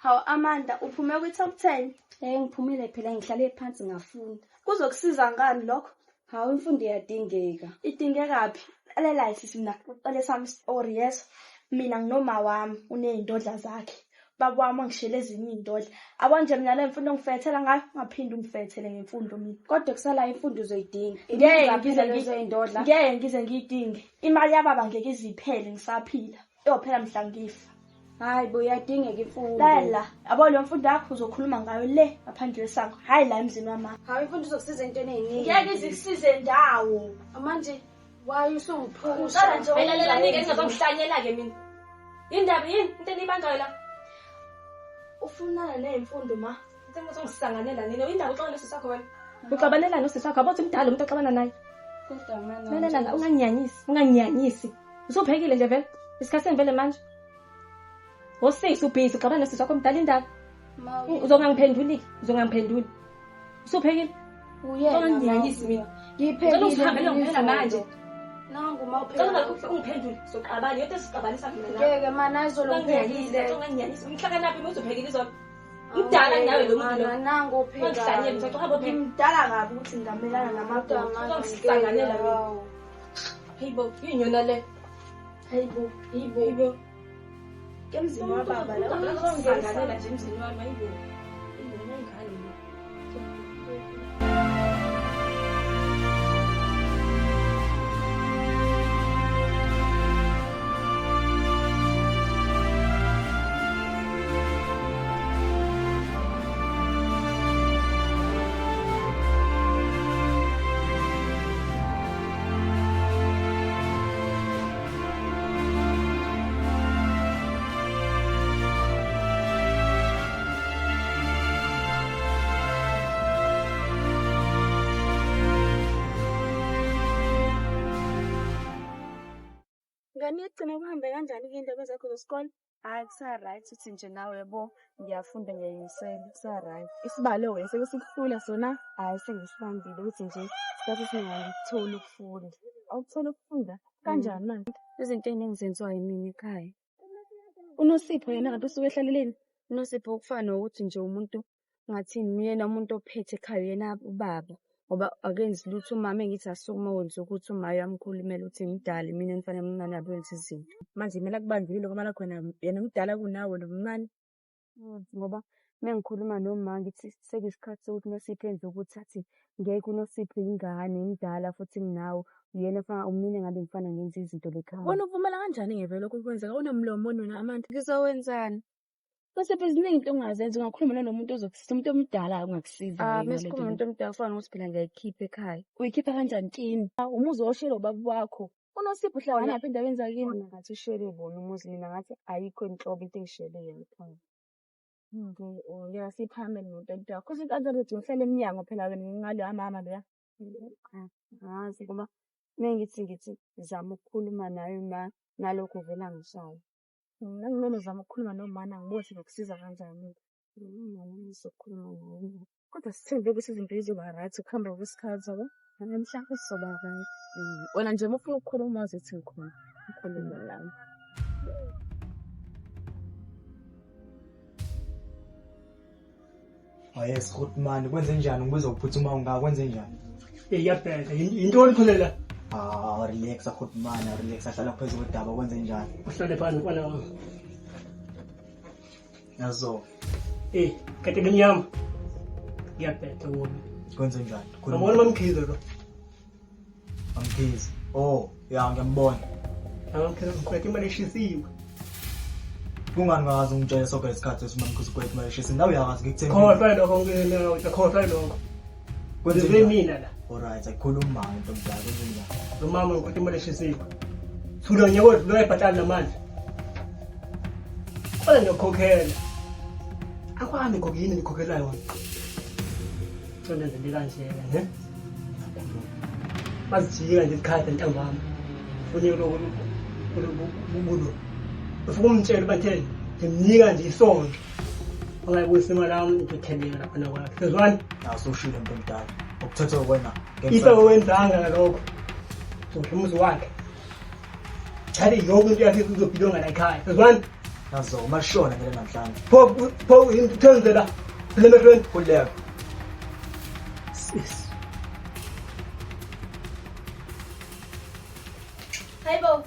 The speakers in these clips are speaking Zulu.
Hawu Amanda, uphume kwi-top 10? Ngiphumile phela ngihlale phansi ngafunda. Kuzokusiza ngani lokho? Hawu imfundo iyadingeka. Idingekaphi? Lalela sisi mina uqale sami story yes. Mina nginoma wami uney'ndodla zakhe. Baba wami angishele ezinye iy'ndodla. Abanje mina le mfundo ngifethela ngayo, ngaphinde ungifethele ngemfundo mina. Kodwa kusala imfundo uzoyidinga. Ngeke ngize ngiyidinge. Imali yababa ngeke iziphele ngisaphila. Iyophela mhla ngifa. Hayi bo iyadingeka imfundo. Lalela, yabo le mfundo yakho uzokhuluma ngayo le ngaphandle kwesango. Hayi la emzini wami. Hawu imfundo izokusiza entweni eziningi. Ngeke izikusize ndawo. Manje waye usungiphusha. Uqala nje Lalela nike ngizongihlanyela ke mina. Indaba yini into enibangayo la? Ufunana nezimfundo ma. Into engizongisanganela nini? Indaba uxoxa nesisakho wena. Uxabanela nosisakho abathi umdala umuntu axabana naye. Kodwa mina. Lalela unganyanyisi. Usuphekile nje vele. Isikhathi sengivele manje. Wosisi ubhizi uxabana nesisakho omdala indaba. Uzongangiphenduli. Usuphekile? Unganyanyisi mina. Ngicela usihambele ngempela manje. Nangu mawuphela. Ngicela ungiphendule. Soqabani yote siqabanisa mina nawe. Ngeke mana ayizolungiphelile. Unganyanyisi. Ngihlakanaphi uma uzophekile izolo? Mdala nawe lo muntu lo. Nangu uphela. Ngihlanyele ngizoxa hamba phela. Ngimdala kabi ukuthi ngingamelana namadoda. Uzongisanganela mina. Hayibo, inyona le. Hayibo. Kemzini wababa la uzongisanganela nje emzini wami hayibo. Ingane ngane. Ngani yagcina kuhambe kanjani iy'ndaba zakho zesikole? Hayi kusa-right uthi nje nawe yabo ngiyafunda ngiyayimisela kusa-right. Isibalo wena seke sikuhlula sona hayi sengisibambile ukuthi nje sikhathi singangikutholi ukufunda. Awukuthola ukufunda kanjani manje? Izinto ey'ningi zenziwayo mina ekhaya. UNosipho yena kanti usuke ehlaleleni? UNosipho ukufana nokuthi nje umuntu ngathini uyena umuntu ophethe ekhaya uyena ubaba. Ngoba akenzi lutho umama engithi asukuma wenza ukuthi umayo amkhulumela ukuthi ngidala mina ngifanele mncane abenze izinto. Manje kumele akubanjile ngoba khona yena mdala kunawe nomncane. Ngoba mengikhuluma noma ngithi sekuyisikhathi sokuthi uNosipho enze ukuthi athi ngeke uNosipho ingane imdala futhi nginawe uyena fana umnini ngabe ngifana ngenza izinto lekhaya. Wena uvumela kanjani ngevele lokho kwenzeka unomlomo onona amandla ngizowenzani? Nosipho eziningi into ongazenza ungakhuluma nomuntu ozokusiza umuntu omdala ungakusiza. Mesikhuluma umuntu omdala kufanele ukuthi phela ngiyayikhipha ekhaya. Uyikhipha kanjani kini? Umuzi oshelo baba wakho. UNosipho uhlala ngaphi endaweni zakini? Ngathi ushele bona umuzi mina ngathi ayikho inhlobo into engishele yena ekhaya. Ngiyasiphamela nomuntu omdala. Kuze inkanzalo ethi ngihlale eminyango phela wena ngingalo amama leya. Ngazi ngoba mengithi ngizama ukukhuluma naye ma nalokho vela ngishayo. Ngingona uzama ukukhuluma nomama ngibothi ngokusiza kanjani. Ngizokhuluma naye. Kodwa sithembe ukuthi izinto zizoba right ukuhamba kwesikhathi yabo. Namhlanje sizoba right. Wena nje uma ufuna ukukhuluma uzithi ngikhona. Ukhuluma lami. Yes, Goodman, kwenze njani ngibuza ukuphuthuma ungakwenze njani? Iyabheka into olikholela. Relax Goodman, relax ahlala phezulu kwedaba kwenze njani? Uhlale phansi mfana wami. Yazo. Kade nginyama. Ngiyabheka wona. Kwenze njani? Ngibona mamkhize lo. Mamkhize. Oh, ya ngiyambona. Awukho ngikwethe imali eshisiwe. Kungani ngazi ungitshela sonke isikhathi esimamkhize kwethe imali eshisiwe. Nawe uyazi ngikuthemba. Khohlwa lokho ngene, khohlwa lokho. Kwenze mina la. Alright, ayikhuluma into omdala kwenze njani? Lo mama ngikwethe imali eshisiwe. Thula nyeko lo ebhatala namanje. Kodwa ngiyokhokhela. Akwami ngokuyini ngikhokhela yona. Thona nje kanjena, ne? Mazijika nje ikhaya ntambama. Unyeko lo ufuna umtshela bathe ngimnika nje isonto. Ongayibuyisa imali yami ngithendela lapha nakwakhe. Sezwani? Awusoshile into omdala. Ukuthetha wena. Ife wenzanga lokho. Sohle umuzi wakhe. Chali yonke into yakhe uzobhilonga la ekhaya. Sezwani? Yazo umashona ngeke namhlanje. Pho intenzela le mehlweni Khuleka. sis.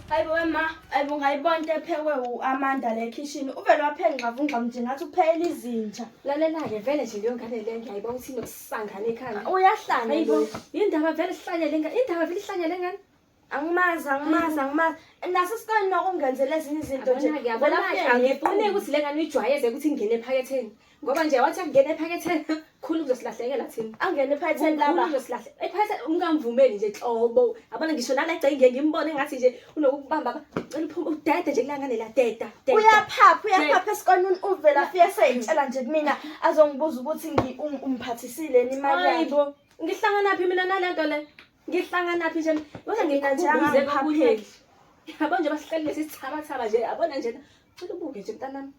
Hayibo wema, ayibo ngayibona into ephekwe uAmanda le kitchen. Uvele wapheka ngxavungxa nje ngathi uphela izinja. Lalela-ke vele nje leyo ngane le ngiyayibona ukuthi inokusangana ekhanda. Uyahlanya Hayibo, lo. indaba vele sihlanyele ngane. Indaba vele sihlanyele ngane. Angimazi. Naso siqale nokungenzela ezinye izinto nje. Ngiyabona-ke angifuni ukuthi le ngane uyijwayeze ukuthi ingene ephaketheni. Ngoba nje wathi akungena ephaketheni khulu kuzosilahlekela thina. Angene ephaketheni laba. Kuzosilahle. Ephaketheni ungamvumeli nje hlobo. Yabona ngisho nala egceke ngeke ngimbone ngathi nje unokubamba cela uphume udede nje kulangane la deda. Uyaphapha esikonini uvela afike seyitshela nje kumina azongibuza ukuthi umphathisile imali yakhe. Hayibo, ngihlangana phi mina nalento le? Ngihlangana phi nje? Wena Mina nje ngikubuze angiphapheli. Yabona nje basihlelile sithaba nje. Yabona nje cela ubuke nje mntanami.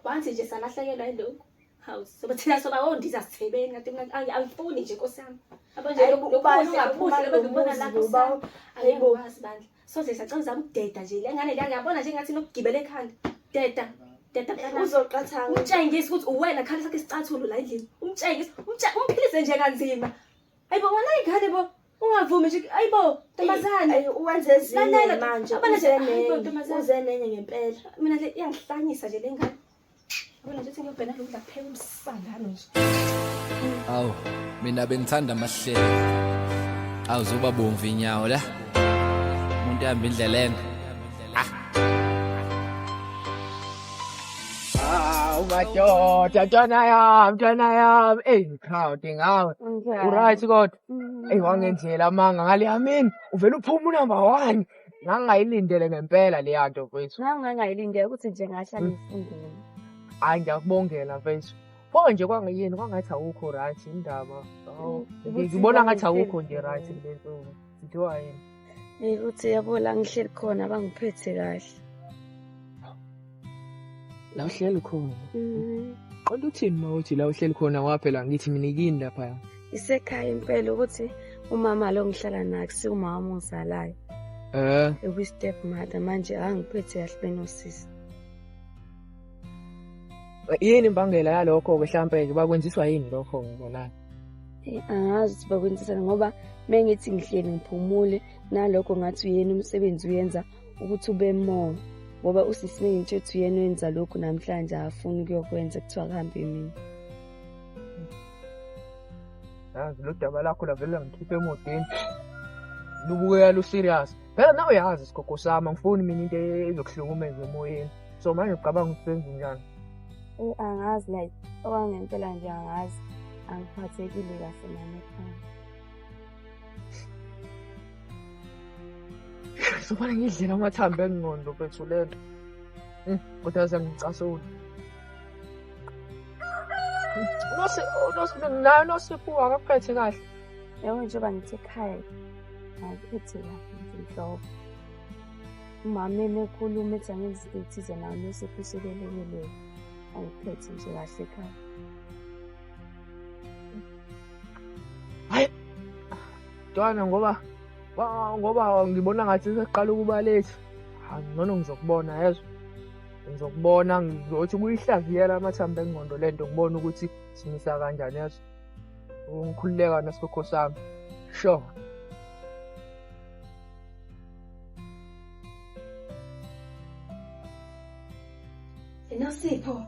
Wathi nje salahlekelwa yilokho. Hawu, soba thina soba ondiza sithebeni kanti angifuni nje Nkosi yami. Yabona nje ungabuhle lokubona la kuba. Hayibo wazi bandla. Soze sacela uzama ukudeda nje. Le ngane la ngiyabona nje ngathi nokugibela ekhanda. Deda mntanami. Uzoqathanga. Umtshengise ukuthi uwena khali sakhe isicathulo la endlini. Umtshengise, umphilise nje kanzima. Hayibo wona ingane bo. Ungavumi nje. Hayibo, ntombazane. Uwenze ezinye manje. Abana nje uze nenye ngempela. Mina le iyangihlanyisa nje le ngane. Yabona nje ngiyobhena lo kuphela umsangano nje. Awu, mina bengithanda amahlelo. Awuzoba bomvu inyawo la. Umuntu ehamba indlela ende. Madoda, mntwana yami. Ngikhawude ngawe. Uright kodwa. Wangenzela manga ngale yamini. Uvela uphuma unumber 1. Ngangayilindele ngempela le yanto mfethu. Ngangayilindele ukuthi nje ngahlala ngifundile. Hayi ngiyakubongela mfethu. Pho nje kwangiyini kwangathi awukho right indaba. Ngibona ngathi awukho nje right lento. Sithiwa yini? Ukuthi yabo la ngihleli khona bangiphethe kahle. La uhleli khona. Qonda uthini mawuthi la uhleli khona waphela ngithi mina ikini lapha. Isekhaya impela ukuthi umama lo ngihlala naye sikumama ongizalayo. Step mother manje angiphethe kahle benosisi. Yini imbangela yalokho ke mhlambe bakwenziswa yini lokho ngibona? Angazi bakwenzisana ngoba mengithi ngihleli ngiphumule nalokho ngathi uyena umsebenzi uyenza ukuthi ube more. Ngoba usisi ngithethe uyena wenza lokho namhlanje afuni ukuyokwenza kuthiwa kahambe mina. Yazi lo daba lakho lavela ngikhiphe emodeni. Lubuke lu serious. Phela nawe yazi isikoko sami ngifuni mina into ezokuhlukumeza emoyeni. So manje ucabanga ukusenza njani? Angazi like okwangempela nje angazi angiphathekile kahle nami ekhaya. Sobana ngidlela amathambo engqondo mfethu lento. Kodwa sengicasula. Nosipho akaphethe kahle. Yebo njengoba ngithi ekhaya ngiphethe kahle inhlobo. Umama ekhuluma ethi angenzi izinto nawo nosipho uselelekile. Angiphethe nje kahle ekhaya. Hayi. Dwana ngoba ngibona ngathi seqala ukuba late. Ngcono ngizokubona yezwa. Ngizokubona ngizothi kuyihlaziyela amathambo engqondo lento ngibona ukuthi simisa kanjani yezwa. Ungikhululeka nasikho sami. Sure. Inosipho.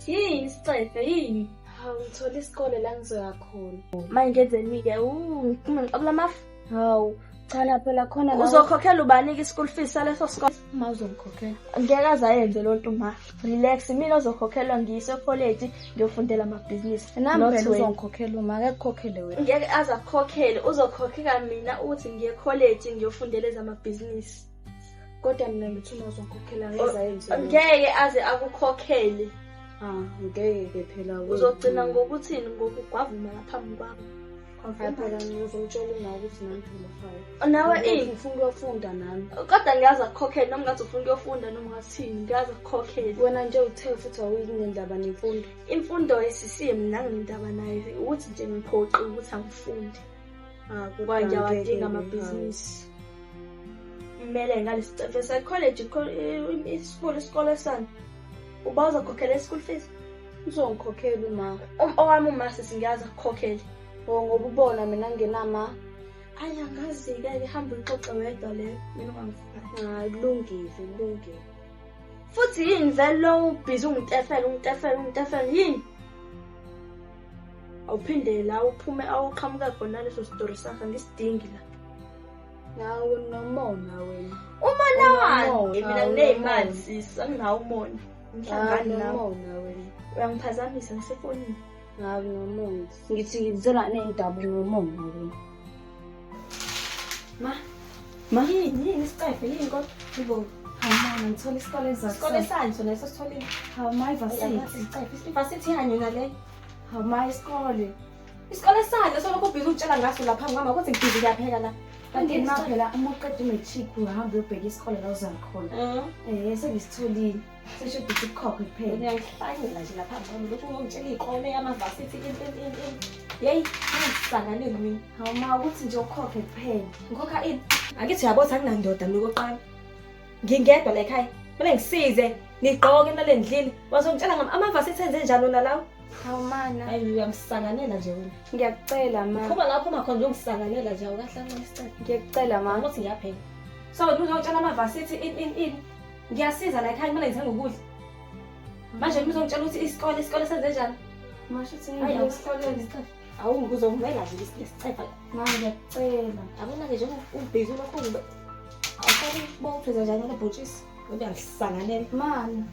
Yini sicefe yini? Hawu ngithola isikole la ngizoya khona. Manje ngenzeni-ke ngiphuma ngiqabula amafu. Hawu cha phela khona la Uzokhokhela ubanika i-school fees saleso sikole. uma uzongikhokhela. Ngeke aze ayenze lo nto ma. Relax, mina ozokhokhelwa ngiyise e-college ngiyofundela amabhizinisi. Nami phela uzongikhokhela uma ake kukhokhele wena. Ngeke aze akukhokhele, uzokhokhela mina uthi ngiye e-college ngiyofundela ezamabhizinisi. Kodwa mina ngithi uma uzongikhokhela ngeza yenze. Ngeke aze akukhokhele. Ngeke phela Uzogcina ngokuthini ngokugwavuma ngaphambi kwami. phela ngizomtshela uma ukuthi nami phela file. Nawe ngifuna ukufunda nami. Kodwa ngiyazi akukhokhele noma ngathi ufuna ukuyofunda noma ngathini, ngiyazi akukhokhele. Wena nje uthe futhi awuyinendaba nemfundo. Imfundo yesisiye mina nginendaba nayo ukuthi nje ngiphoqe ukuthi angifundi. Kwanje awadinga amabhizinisi. kumele ngalesi sicefe se-college isikole sami. Uba uzakhokhela i-school fees? Uzongikhokhela uma. Owami umasisi ngiyazi akukhokhele. Ngoba ubona mina nginama. Ayi angazi-ke hamba uyixoxe wedwa leyo. Mina ungangifani. Hayi kulungile. Futhi yini vele lo ubhizi ungitefela yini? Awuphinde la uphume awuqhamuka khona leso story sakho ngisidingi la. Nawe nomona wena. Umona wani? Mina Hawu, nginey'mali nomona. sisi, anginawo umona. Hayi Ngihlangani nawe. nomona wena. Uyangiphazamisa ngisefonini. Hayi nomona. Ngithi ngizela ney'ndaba nomona wena. Ma yini isicefe yini kodwa? Yebo. Hayi mama ngithola isikole Isikole sani sona esositholile? Hawu ma Yazi ivasithi. isicefe. Ivasithi yanyu nale. Hawu ma isikole. Isikole sani soloko ubhizi utshela ngaso lapha ngama ukuthi ngibhizi kuyaphela la. Kanti ma phela uma uqeda umatric uhamba uyobheka isikole la uza khona. Sengisitholile. Sesho ukuthi ukukhokhe kuphela. Uyangihlanyela nje lapha ngami lokhu ungitshela iy'kole amavasithi yeyi ngisanganele mina. Hawu ma ukuthi nje ukhokhe kuphela. Ngikhokha ini? Akithi uyabona akunandoda mina okokuqala. Ngingedwa la ekhaya. Kumele ngisize nigqoke nalendlini. Wazongitshela ngami amavasithi enze njalo nalawo. Hawu mana. Hayi uyangisanganela nje wena. Ngiyakucela ma. Phuma lapho uma khona uyongisanganela nje awukahlangana isicelo. Ngiyakucela ma. Ukuthi ngiyapheka. So uzongitshela amavasithi ini. Ngiyasiza la ekhaya kumele ngithenga ukudla. Manje uzongitshela ukuthi isikole senze njani? Masho ukuthi Hayi ngiyakucela. awusihlole awungizongivela nje lesicefa. Ma ngiyakucela. Abona-ke nje ubhizi lokho ngibe awufani bawuphuza njani nobhotshisi ngoba ngisanganele. Mana.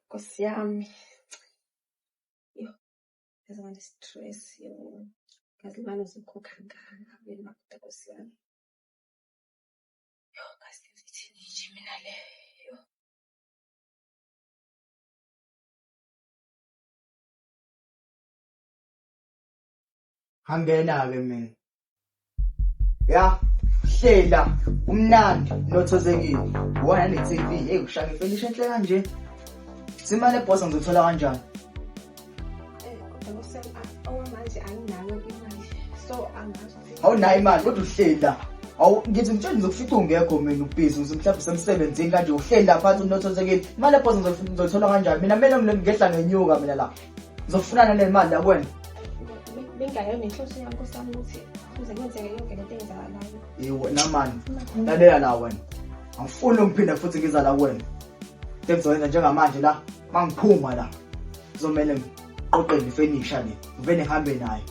Nkosi yami. Yo, yazi manje stress yo. Kazi imali uzokhokha ngani makude Nkosi yami. Yo, kazi ngithini nje mina le. Yo. Hangena-ke mina. Ya, hlela, umnandi, nothozekile. Wona ne-TV, ekushaya ngifelisha enhle kanje. Simane boss ngizothola kanjani? Kodwa Nkosi yami okwamanje anginayo imali. So angazi ukuthi Awunayo imali kodwa uhlela. Ngithi ngitshela ngizokufica ungekho mina ubhizi mhlawumbe semsebenzini kanje uhlela phansi unothozekile. Imali boss ngizothola kanjani? Mina ngehla ngenyuka mina la. Ngizofunana nemali la kuwena. bengayo nenhloso yami Nkosi yami ukuthi kuze kwenzeke yonke lento eyenzakalayo. Wena mani, lalela la wena. Angifuni ukuphinda futhi ngiza la kuwena. Ngizoyenza njengamanje la, mangiphuma la. Kuzomele ngiqoqe ifurniture le. Ngivene ngihambe naye.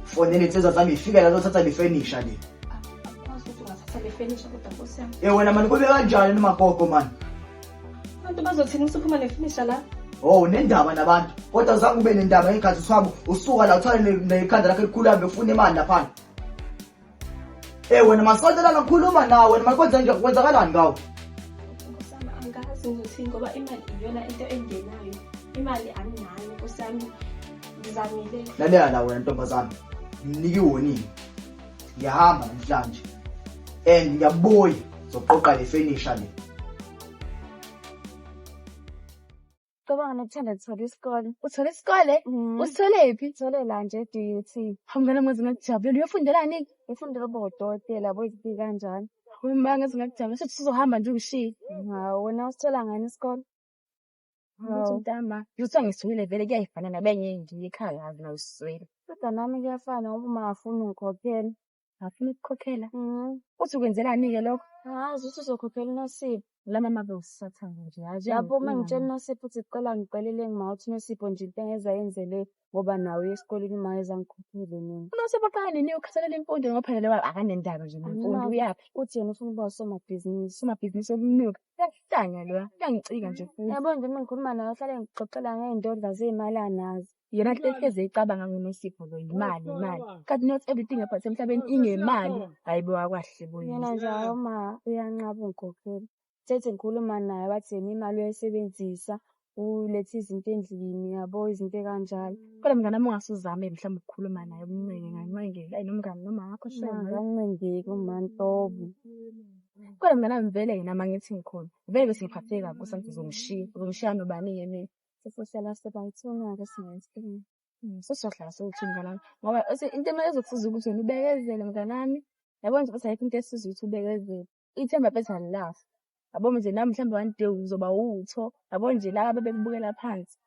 Fonele insizwa zami ifike la lothatha le furniture le. Akwazi ukuthi ungathatha le furniture kodwa Nkosi yami. Wena mani kube kanjani noma gogo mani? Abantu bazothini usuphuma ne-furniture la? Oh, nendaba nabantu. Kodwa zange ube nendaba ngekhathi swabo usuka la uthwale nekhanda lakhe elikhulu hambe ufuna imali lapha. Wena masiqoqela nokukhuluma nawe, wena makwenza nje kwenzakalani ngawo? Nkosi yami angazi ngizothini ngoba imali iyona into engenayo. Imali anginayo Nkosi yami. Ngizamile. Lalela la wena ntombazana. Nginike warning. Ngiyahamba namhlanje. And ngiyabuya zoqoqa le furniture le. Cabanga nokuthanda ngithola isikole. Uthola isikole? Usitholephi? Ngithole la nje e-DUT. Hambela mwenze ngakujabulela. Uyofundelani? Ngifundela ukuba udokotela boyizibi kanjani. Wema ngaze ngakujabulela. Sithi sizohamba nje ungishiye. Hawu wena usithola ngani isikole? Hawu ntama. Ngizothiwa ngiswile vele kuyayifana nabenye nje ekhaya yazi nawe uswele. Kodwa nami kuyafana ngoba uma ngafuna ungikhokhela. Ngafuna ukukhokhela. Uthi ukwenzelani-ke lokho? Angazi ukuthi uzokhokhela uNosipho. La mama bewusathanga nje. Lapho uma ngitshela uNosipho ukuthi kucela ngicelele ngimawuthi uNosipho nje into engeza yenzele ngoba nawe esikoleni uma ezangikhokhele mina. UNosipho aqala nini ukhathalela imfundo ngoba phela lewa akanendaba nje nemfundo uyaphi? Uthi yena ufuna ukuba usomabhizinisi. Usomabhizinisi omnuka. Kuyahlanya loya. Kuyangicika nje futhi. Yabo nje uma ngikhuluma nawe uhlale ngixoxela ngey'ndodla zey'mali anazo. Yena hleze icabanga ngoNosipho lo imali. Kanti not everything apha emhlabeni ingemali. Hayibo akwahle boyini. Yena nje uma uyanqaba ungikhokhela. Sethe ngikhuluma naye wathi yena imali uyayisebenzisa ulethe izinto endlini yabo, izinto ekanjalo. Kodwa mngani wami ungasuzame mhlawumbe ukukhuluma naye umncenge ngancengela. Ayi nomngani noma wakho Angancengeki uMantobi. kodwa mngani wami vele yena uma ngithi ngikhona vele bese ngiphatheke kabi kusasa uzongishiya nobani-ke mina. Sifohlala sebayithona-ke singayisinga. Sesizohlala sowu-2 mngani wami ngoba into ezokusiza ukuthi wena ubekezele mngani wami. Yabona nje bese ayikho into esiza ukuthi ubekezele. Ithemba bethi alilafu. Yabo nje nami mhlawumbe one day uzoba utho. Yabo nje laba bebekubukela phansi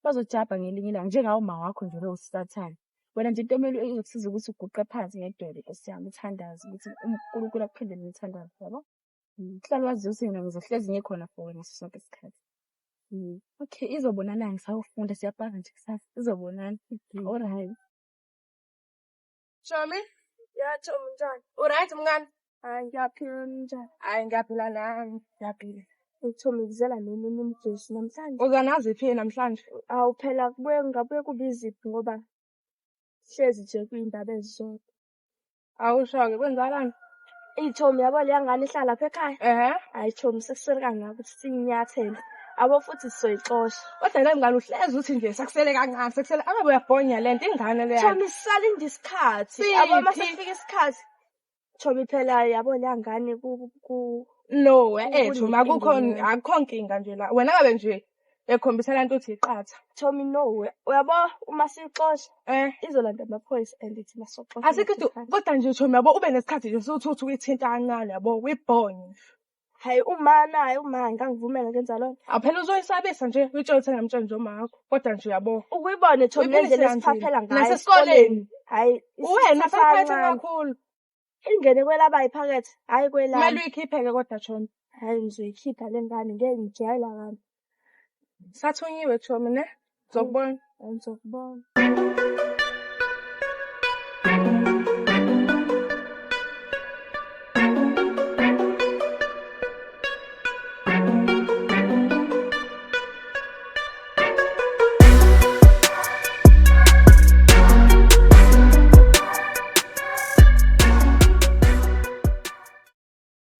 bazojabha ngelinye ilanga njengawo uma wakho nje lowo Sathane. Wena nje into emele izokusiza ukuthi uguqe phansi ngedwele Nkosi yami uthandaze ukuthi uNkulunkulu akuphendele umthandazo yabo. Kuhlala wazi ukuthi mina ngizohlezi ngikhona for wena ngaso sonke isikhathi. Okay, izobonana ngisawufunda siyapaka nje kusasa. Izobonana. Alright. Chomi? Ya Chomi njani? Uright mngani? Hayi ngiyaphila njani? Hayi ngiyaphila nami. Ngiyaphila. Chomi ngizela nini umjeshi namhlanje? Uzanazi phi namhlanje? Awu phela ngabuye kubiziphi ngoba hlezi nje kuyindaba ezizodwa. Awusho-ke kwenzakalani? Chomi yabo leya ngane ihlala lapha ekhaya. Hayi Chomi sekusele ngako ukuthi sinyathele. Abo futhi sizoyixosha. Kodwa le ngane uhlezi uthi nje sekusele kancane sekusele angabe uyabhonya lento ingane leyo. Chomi sisalinde isikhathi. Abo mase kufika isikhathi. Chomi phela yabo leya ngane no Chomi akukho nkinga nje la. Wena ngabe nje ekhombisa lento uthi iqatha. Chomi no uyabo uma sixosha izolanda amaphoyisa and ithi masoxosha. Asikho kodwa nje Chomi yabo ube nesikhathi nje sokuthi uyithinta kancane yabo uyibhonye. Hayi uma ngangivumela ngenza lokho. Aphela uzoyisabisa nje uyitshela ukuthi ngamtshela nje uma wakho. Kodwa nje yabo ukuyibone Chomi lendlela esiphaphela ngayo. Nasesikoleni. Hayi wena saphethe kakhulu. Ingene kwelaba iphakethe hayi kwelami. Kumele uyikhiphe-ke kodwa Chomi. Hayi ngizoyikhipha le ngane ngeke ngijayela kabi. Sathunyiwe Chomi ne? Ngizokubona. Ngizokubona.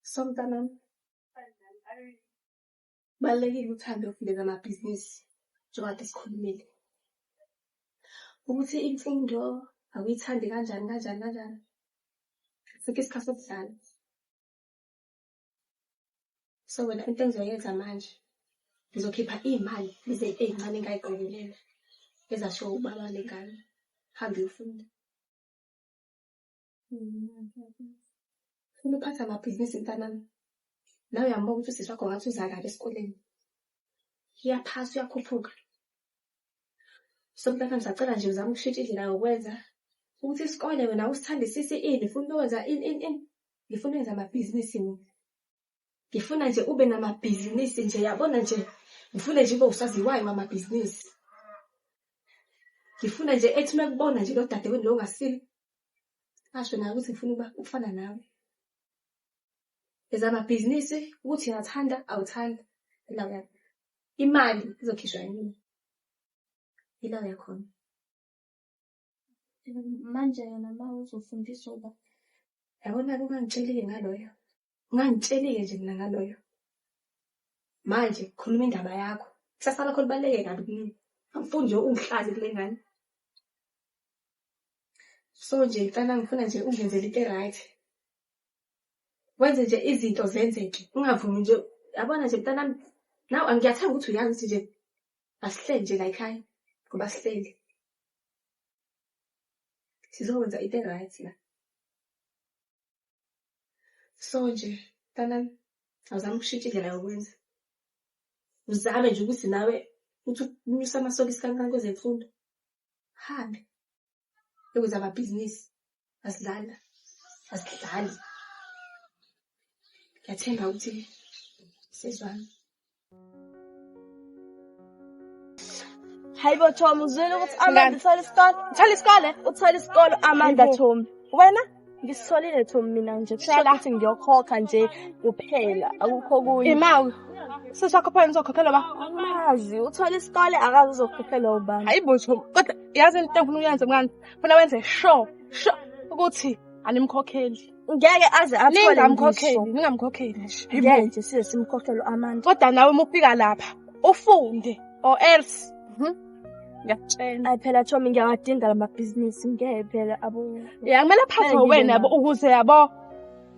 Somntanami. Balekile uthando ukuvuleka amabhizinisi njengoba sikhulumile. Ukuthi imfundo awuyithandi kanjani. Sike isikhathi sokudlala. So wena into engizoyenza manje ngizokhipha imali lezi ezincane engayiqokelela ezasho ubaba lengane. Hambe ufunda. Ufuna uphatha amabhizinisi mntanami. Nawe uyambona ukuthi usisi wakho ngathi uza kabi esikoleni. Uyaphasa uyakhuphuka. So mntanami ngisacela nje uzame ukushintsha indlela yokwenza. Ukuthi isikole wena usithandisise ini ufuna ukwenza ini. Ngifuna ukwenza amabhizinisi mina. Ngifuna nje ube namabhizinisi nje yabona nje. Ngifuna nje ube usaziwayo ngamabhizinisi. Ngifuna nje ethi makubona nje lo dadewenu lo ngasile. Asho nawe ukuthi ngifuna ukufana nawe. Ezamabhizinisi ukuthi uyathanda awuthanda ila yakho. Imali izokhishwa yini? Ila yakhona. Manje yena ma uzofundiswa uba yabona ungangitshelike ngaloyo. Ungangitshelike nje mina ngaloyo. Manje khuluma indaba yakho. Kusasa lakho libaleke kabi kimi. Angifuni nje ungihlazi kule ngane. So nje mfana ngifuna nje ungenzele into right. Wenze nje izinto zenzeke. Ungavumi nje yabona nje mntanami. Naw angiyathanda ukuthi uyazi ukuthi nje asihleli nje la ekhaya ngoba sihleli. Sizokwenza into right la. So nje mntanami awuzama ukushintsha indlela yokwenza. Uzame nje ukuthi nawe uthi unyusa amasokisi kancane kwezemfundo. Hambe. Ukuze amabhizinisi asidlali. Ngiyathemba ukuthi sizwana. Hayibo Chomi uzwile ukuthi Amanda uthola isikole? Uthola isikole Amanda Chomi. Wena? Ngisitholile Chomi mina nje kusho ukuthi ngiyokhokha nje kuphela akukho kunye. Imali. Sisakho phela ngizokhokhela ba? Angazi uthola isikole akazi uzokhokhela ubani. Hayibo Chomi kodwa yazi into engifuna uyenze mngani. Funa wenze sure ukuthi animkhokheli. Ngeke aze athole ngisho. Ningamkhokheli nje. Ngeke nje size simkhokhele Amanda. Kodwa nawe uma ufika lapha ufunde or else. Ngiyakutshela. Ayi phela Thomi ngiyawadinga lamabhizinisi ngeke phela Ya kumele aphathwe Kumele wena ngibe yabo ukuze yabo.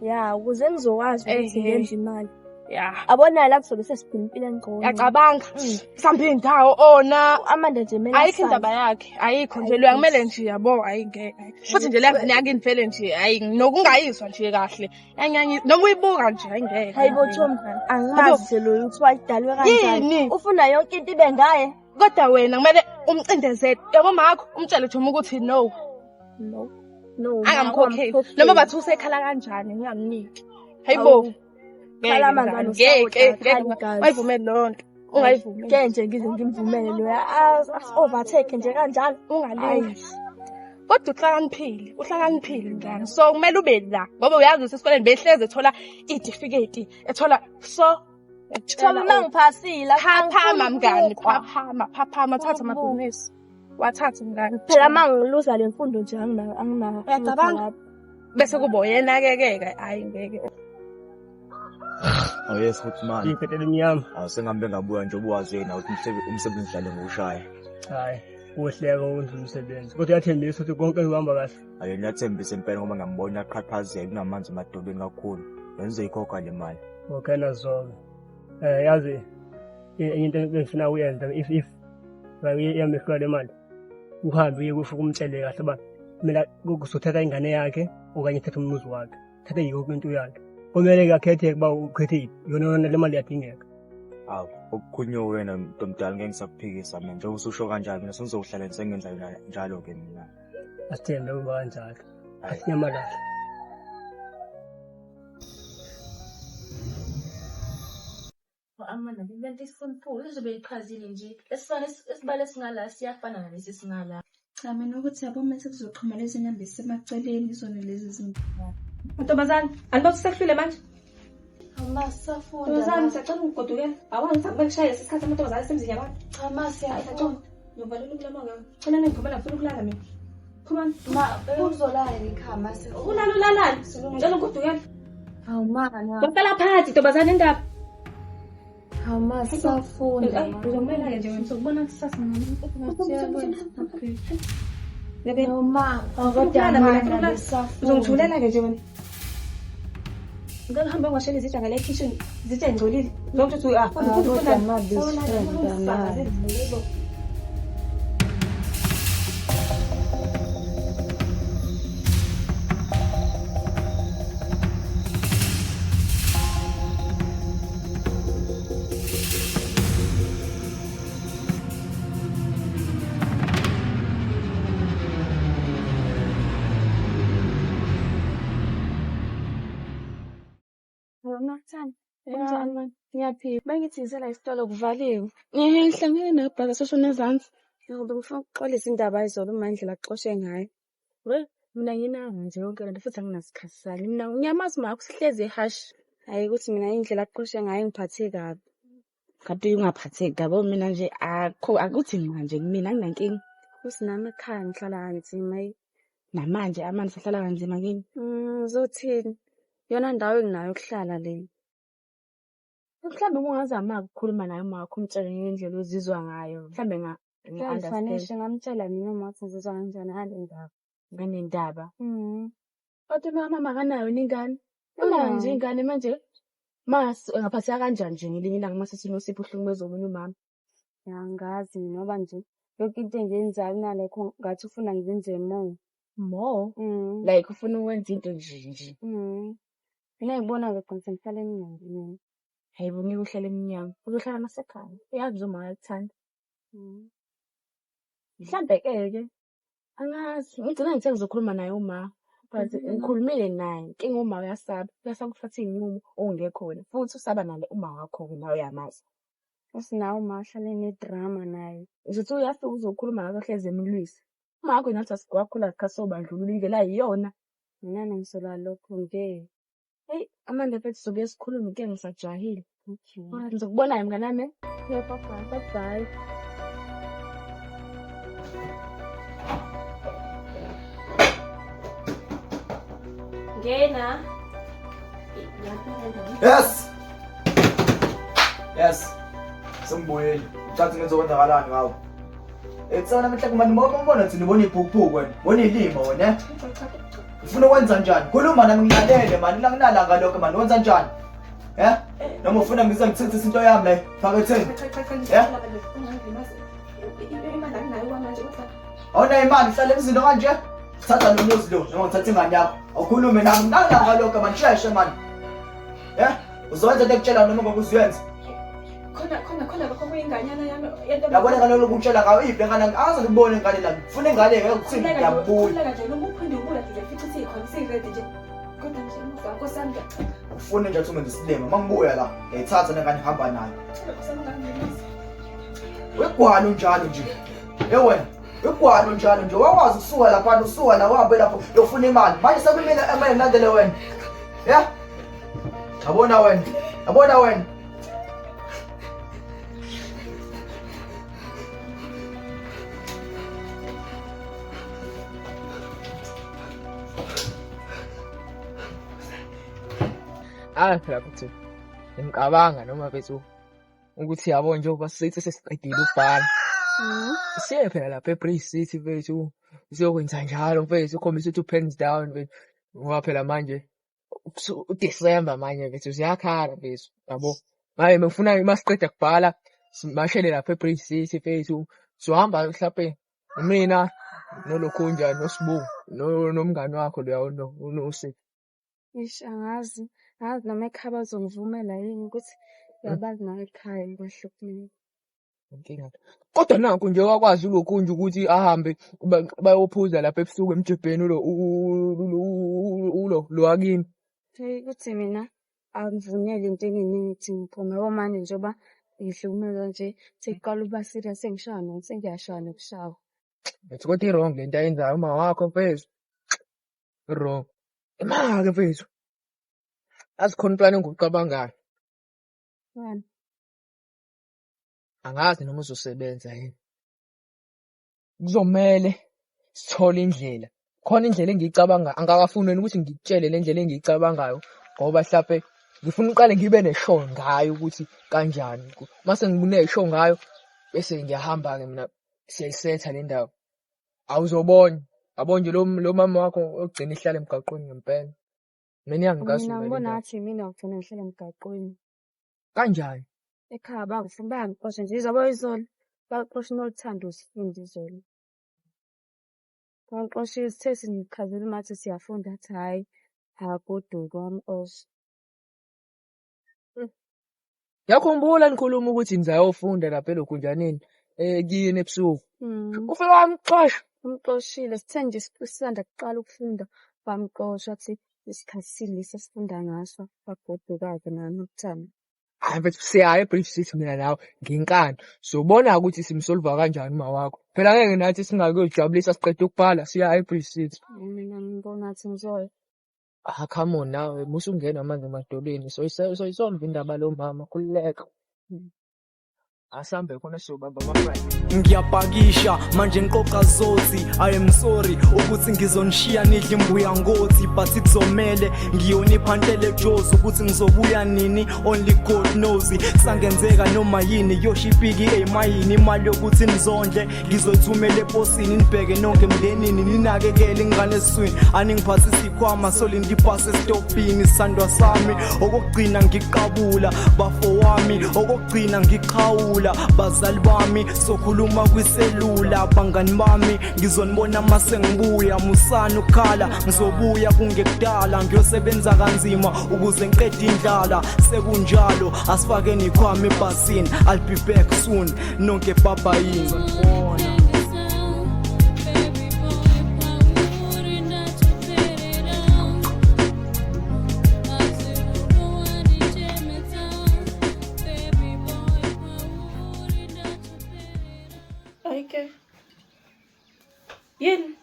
ya ukuze ngizokwazi ukuthi Ehhe. ngenze imali. Ya. Abona la kuzobe sesiphila impilo engcono. Uyacabanga. Mhlawumbe indawo ona. Amanda nje mina Ayikho indaba yakhe. Ayikho nje lo kumele nje yabo ayingeke. Futhi nje le ngane yake nivele nje ayi nokungayizwa nje kahle. Yanyanyi noma uyibuka nje ayingeke. Hayibo Thomi angimazi lo ukuthi wayidalwe kanjani. Yini? Ufuna yonke into ibe ngaye. Kodwa wena kumele umcindezele. Yabo makho umtshele Thomi ukuthi no. No. Angamkhokheli. Noma bathi usekhala kanjani ngingamniki. Hayibo. Khala manje Ngeke ungayivumeli lonto. Ungayivumeli. Ke nje ngize ngimvumele lo overtake nje kanjalo Ungalingi. Kodwa uhlakaniphile ngani. So kumele ube la ngoba uyazi usesikoleni behleze ethola certificate, ethola so Thomi mangiphasile phaphama mngani, phaphama thatha amabhonisi. Wathatha mngani. phela mangiluza le mfundo nje angina Uyacabanga? Bese kuba yena ke hayi ngeke. Oh yes futhi manje. Ngiphethe emnyama. Awusengambe ngabuya nje ubuwazi yena ukuthi umsebenzi dlale ngokushaya. Hayi, uhleka ukwenza umsebenzi. Kodwa uyathembisa ukuthi konke kuhamba kahle. Ayo ngiyathembisa impela ngoba ngambona aqhaphazela kunamanzi emadolweni kakhulu. Yenze ikhokha le mali. Okay nazonke. Yazi into engifuna uyenza if yamehluka le mali. Uhambe uye kufika umtshele kahle ba mina kuzothatha ingane yakhe okanye thatha umuzi wakhe. Thatha yonke into yakhe. Kumele akhethe kuba ukhethe yona le mali yadingeka. Awu okukhunyo wena umuntu omdala ngeke ngisakuphikisa mina njengoba ususho kanjalo mina sengizohlala sengenza njalo ke mina. Asithembe ukuba kanjalo. Asinyamalala. Amanda lento isifunphula izobe iqhazile nje. Lesifana esibale singala siyafana nalesi singala. cha mina ukuthi yabo mase kuzoqhuma lezi nyambe semaceleni izona lezi zinto Ntombazane, alibathi sekuhlule manje? amasafunda Ntombazane, siyacela ungigodukele. Awazi ngisabe kushaya lesi sikhathi amantombazane semzini yabantu. cha mase Ayithatha. Ngivalele ukulama ngawo. Cela ningiphumela ngifuna ukulala mina. Phuma. uzolala ngikhaya mase Ulala ulalala. Ngicela ungigodukele. hawu mana Ngicela phansi ntombazane indaba. hawu masafunda Uzomela ke nje ngizokubona kusasa Lebe noma kodwa kodwa mina mana besafunda uzongithulela ke nje wena. Ngicela uhambe ngwashela izitsha ngale kitchen izitsha engcolile. Ngokuthi uthi kodwa mabesifunda mana Nakuthani? Kunjani manje? Ngiyaphila. Bengithi ngisela isitolo kuvaliwe. Ngihlangene nebhaka seshona ezansi. Ngoba ngifuna ukuxolisa indaba ayizolo uMandlela axoshe ngayo. Mina nginanga nje yonke lento futhi anginasikhathi salo. Mina ngiyamazi makho sihlezi ehash. Hayi ukuthi mina indlela axoshe ngayo ngiphathe kabi. Kanti ungaphatheki kabi mina nje akuthi manje kumina anginankinga. Futhi nami ekhaya ngihlala kanzima namanje amanzi ahlala kanzima kini. Uzothini? Yona ndawo enginayo ukuhlala le. Mhlawumbe ungazama ukukhuluma naye makho umtshele ngendlela ozizwa ngayo. Mhlawumbe Kufanele ngamtshela mina uma uthi ngizizwa kanjani ngale ndaba. nganendaba. Kodwa mama akanayo ingane. Unayo nje ingane manje. Mase ngaphatheka kanjani nje ngelinye ilanga mase sinosipho uhlukumeza omunye umama. Yangazi ngoba nje yonke into engiyenzayo nalekho ngathi ufuna ngizenze More? Like ufuna ukwenza into nje. Mina ngibona ngegcina sengihlala eminyangeni. Hayibo ngeke uhlale eminyanga. Uzohlala nasekhaya. Uyazi uma uyakuthanda. Mhlambe-ke angazi ngigcina ngithe ngizokhuluma naye uma. But ngikhulumile naye. Inkinga uma uyasaba ukuthatha iy'nqumo ongekho wena. Futhi usaba nale uma wakho-ke nawe uyamazi. Futhi nawe uma ahlale nedrama naye. Uzothi uyafika uzokhuluma ngazo hleze emlwisa. Uma wakho nathi wakhula isikhathi sobandlululo indlela ayiyona. Mina nengisola lokho nje. Hey Amanda mfethu sizobuye sikhulume ke ngisajahile. Ngizokubona mngani wami. Bye bye. Ngena. Yes. Yes. Sengibuyele. Mthatha ngizokwenzakalani ngawo. Ekusana mhla kumani mbona thina ubona iphuphuku wena. Bona ilima wena. Ufuna ukwenza njani? Khuluma nami ngilalele mani la nginalanga lokho mani wenza njani? Noma ufuna ngize ngithithe into yami la phaketheni? Awunayo imali hlale izinto kanje? Thatha lo muzi lo noma ngithatha ingane yakho. Awukhulume nami nginalanga lokho mani sheshe mani. Uzowenza into ekutshela noma ngokuziyenza. Khona lokho kuyinganyana yami. Yabona ngalo lokutshela ngawo iphi ngane angaze ngibone ingane la. Ufuna ingane ngeke ukuthini ngiyabuya. Khona nje noma uphinde ubuya nje fithi sikhona siready nje. Kodwa nje umva nkosami Ufuna nje ukuthi ngisilema mangibuya la ngiyithatha nengane ihamba nayo. Wegwalo njalo nje. Wena wegwalo njalo nje wakwazi ukusuka lapha usuka la uhambe lapho yofuna imali. Manje sekumina emali ngilandele wena. Yabona wena. Phela futhi ngicabanga noma bethu ukuthi yabo njengoba sithi sesiqedile ukubhala. Siye phela lapha eBridge City bethu siyokwenza njalo mfethu ukhombisa ukuthi pens down bethu ngoba phela manje uDecember manje bethu siyakhala bethu yabo. Manje ngifuna masiqeda kubhala simashele lapha eBridge City bethu sohamba mhlawumbe mina nolokhunja noSibu nomngani wakho lo unoSipho. Angazi noma ekhaya bazongivumela yini ukuthi yabazi nawe ekhaya ngibahlukumele. Inkinga. Kodwa nanku nje wakwazi ulokhunja ukuthi ahambe bayophuza lapha ebusuku emjebheni lo wakini. Kuthi mina angivumeli into eningithi ngiphume omane njengoba ngihlukumezwa nje sekuqala uba serious sengishaya sengiyashaya nokushawa. Bethu kodwa i-wrong lento ayenzayo uma wakho mfethu. Wrong. Imake mfethu. Asikhona plan engicabangayo. Wani? Angazi noma uzosebenza yini. Kuzomela sithole indlela. Khona indlela engiyicabanga angakafuni ukuthi ngikutshele le ndlela engiyicabangayo ngoba mhlawumbe ngifuna uqale ngibe neshow ngayo ukuthi kanjani. Mase ngibune ishow ngayo bese ngiyahamba ke mina siyayisetha le ndawo. Awuzobona. Yabo nje lo mama wakho ogcina ihlala emgaqweni ngempela. Mina ngikazi Mina ngibona ngathi mina ngifuna ngihlale emgaqweni. Kanjani? Ekhaya bangifuna bangixosha nje izabo izolo baxosha noluthando usifundi izolo. Bangixosha isithe singichazela mathi siyafunda athi hayi akagoduki wami-osha. Yakhumbula nikhuluma ukuthi nizayofunda lapha elokhunjaneni kini ebusuku. Ufike wamxosha. Umxoshile sithe nje sisanda kuqala ukufunda bamxosha athi isikhathi silisa sifunda ngaso bagoduka-ke nani uthando. Hayi mfethu siyaya eBridge City mina nawe nginkani. Sobona ukuthi simsolva kanjani uma wakho. Phela ngeke nathi singakuyojabulisa siqeda ukubhala siya eBridge City. Mina ngibona ngathi ngizoya. Come on nawe musungena manje emadolweni soyisomva indaba lo mama khulileka. Asambe khona sobamba ama-Friday. Ngiyapakisha manje ngiqoqa zothi I am sorry ukuthi ngizonishiya nidla imbuya ngothi but kuzomele ngiyonipha ntele Jozi ukuthi ngizobuya nini only God knows. Sangenzeka noma yini yoshipiki emayini imali yokuthi nizondle ngizothumela eposini nibheke nonke emndenini ninakekele ingane eswini aningiphathisa ikhwama solindi pass estopini sandwa sami okugcina ngiqabula bafo wami okugcina ngiqhawula bazali bami sokhuluma kwiselula bangani bami ngizonibona mase ngibuya musana ukhala ngizobuya kungekudala ngiyosebenza kanzima ukuze ngiqede indlala sekunjalo asifake nikhwama ebhasini I'll be back soon nonke baba yini ngibona. Okay. Yini?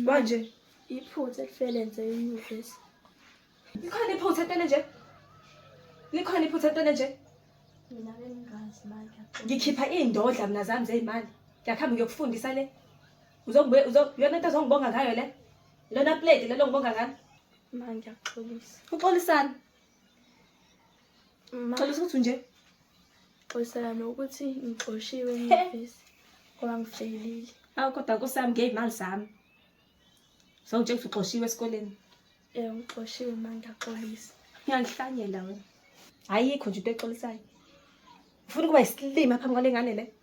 Manje iphutha elifele lenze enyuvesi. likhona iphutha entene nje? Likhona iphutha entene nje? Mina bengazi manje. Ngikhipha indodla mina zami zeyimali. Ngiyakhamba ngiyokufundisa le. Uyona into ozongibonga ngayo le? Lona plate lelo ngibonga ngani? Manje ngiyaxolisa. Uxolisana. Xolisa ukuthi unje. Xolisa nokuthi ngixoshiwe enyuvesi. Ngoba ngifeyilile. Hawu kodwa nkosami ngey'mali zami. So nje uxoshiwe esikoleni. Ngixoshiwe manje ngiyaxolisa. Ngiyangihlanyela wena. Ayikho nje into exolisayo. Ufuna ukuba isilima phambi kwale ngane le.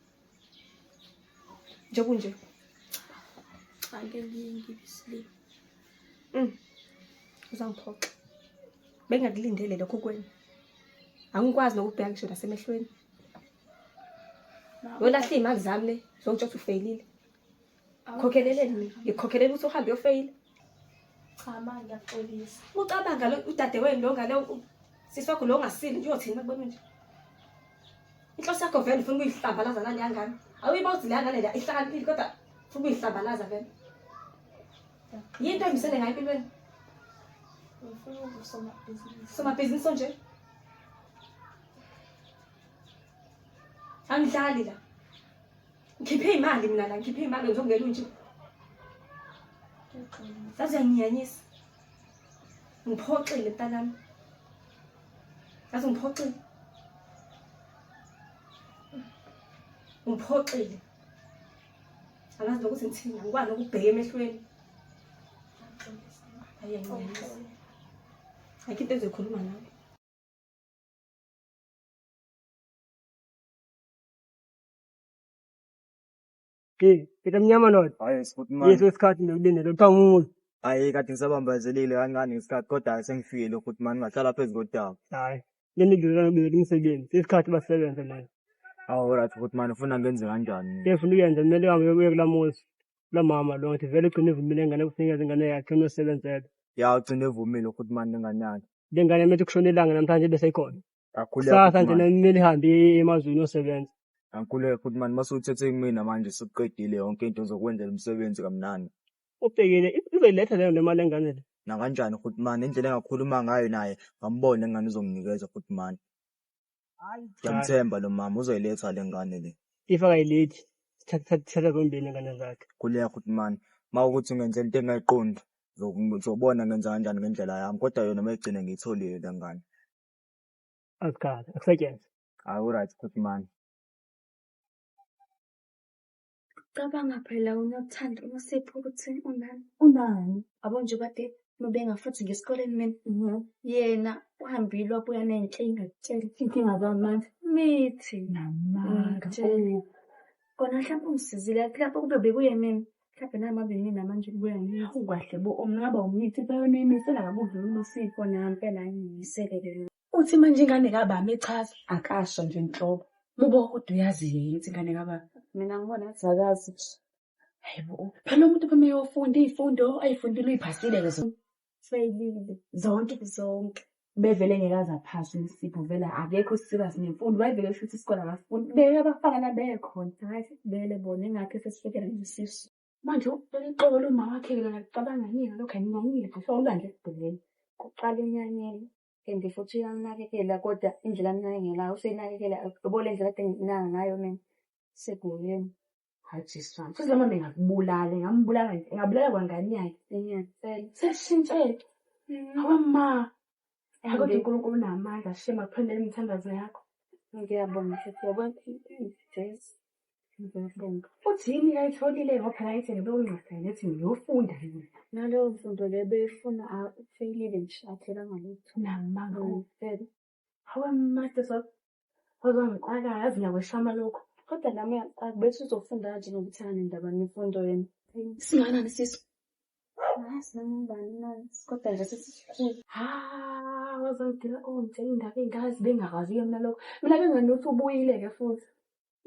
Nje kunje. Angeke ngibe isilima. Uzangiphoxa. Bengakulindele lokho kwenu. Angikwazi nokubheka ngisho nasemehlweni. Yolahla iy'mali zami le, zonke nje ufeyilile. Khokheleleni mina, ngikhokhelele ukuthi uhambe uyofeyila. Cha manje ngiyaxolisa. Ucabanga lo udadewenu lo ngale sisi wakho lo ongasili nje uyothini makubona nje. Inhloso yakho vele ufuna ukuyihlambalaza nale yangane. Awuyiba uthi le yangane la ihlakaniphile kodwa ufuna ukuyihlambalaza vele. Yinto emisele ngayo empilweni. Ngifuna ukusomabhizinisi. Somabhizinisi nje. Angidlali la. Ngikhiphe imali mina la, ngikhiphe imali ngizongena nje. Saze ngiyanyisa. Ngiphoxile mntanami. Saze ngiphoxile. Ngiphoxile. Angazi nokuthi ngithini, angikwazi ukubheka emehlweni. Ayengiyanyisa. Ayikho into ezokhuluma nawe. Kita mnyama lot. Hayi sifuthi Yeso isikhathi nokulindela uthamulo. Hayi kade ngisabambezelile kancane ngesikhathi kodwa sengifikile futhi manje ngahlala phezu kodaba. Hayi. Leni ngidlula ngibizela isikhathi basebenza la. Awu right futhi manje ufuna ngenze kanjani? Ngifuna uyenza kumele uhambe uye kulamuzi. La mama lo ngathi vele ugcine ivumile ingane kusinikeza ingane yakhe unosebenzela. Ya ugcine evumile futhi manje nganyana. Le ngane emethe kushonelanga namhlanje bese ikhona. Akhuleka. Sasa nje kumele ihambe emazweni osebenza. Akhuleka futhi manje masuthethe kumina manje sikuqedile yonke into zokwenzela umsebenzi kamnandi. Ubhekile izoyiletha leyo nemali engane le. Na kanjani futhi manje indlela engakhuluma ngayo naye ngambona engane uzonginikeza futhi manje. Ngiyamthemba lo mama uzoyiletha le ngane le. Ifaka ilethi. Thatha zombili ngane zakhe. Khuleka futhi manje mawukuthi ngenze into engayiqondi uzobona ngenza kanjani ngendlela yami kodwa yona mayigcine ngiyitholile le ngane. Asikhathi akusetshenzwe. Hayi right futhi manje. Cabanga phela unothanda uMsipho ukuthi unani abo nje kade nobenga futhi ngesikoleni mina yena uhambile wabuya nenkinga kutshela inkinga zami manje mithi namanga kona mhlawumbe umsizile lapho kube bekuye mina mhlawumbe nami abeni namanje kubuya ngini ukwahle bo omngaba umnithi bayona imisela ngabe udlula uMsipho nampela ngiyiselele uthi manje ingane kabami echaza akasho nje inhlobo mubo kodwa uyazi yini ingane kabami mina ngibona zakazi hayibo phela umuntu beme yofunda izifundo ayifundile uyiphasile ke feyilile zonke bevele ngekaza phasi uMsipho vela akekho serious nemfundo bayivele futhi isikole abafundi beke abafana nabekhona hayi vele bona engakho sesifikela ngisiso manje uxolo uma wakhe ngicabanga yini lokho ayinganyile futhi olwandle kubhekene kuqala enyanyeni and futhi uyanakekela kodwa indlela amnakekela usenakekela ubole indlela kade nginaka ngayo mina seguyeni hajiswa futhi lama ngingakubulala ngambulala ngabulala kwangani yakhe enyakhe sesishintshele awama kodwa uNkulunkulu unamandla shema kuphendela imithandazo yakho ngiyabonga futhi yabona Jesi ngiyabonga futhi yini ayitholile ngoba phela ayithi ngibonqasa nethi ngiyofunda nalo mfundo le befuna ufeyilile ngishathela ngalutho namanga vele awama so ozongiqala yazi nyakweshama lokho kodwa nami akubese uzofunda nje nokuthana indaba nemfundo yena singanani sisi kodwa nje sesikhulu wazodila ngitshela indaba engazi bengakwaziyo mina lokho mina benganothi ubuyile-ke futhi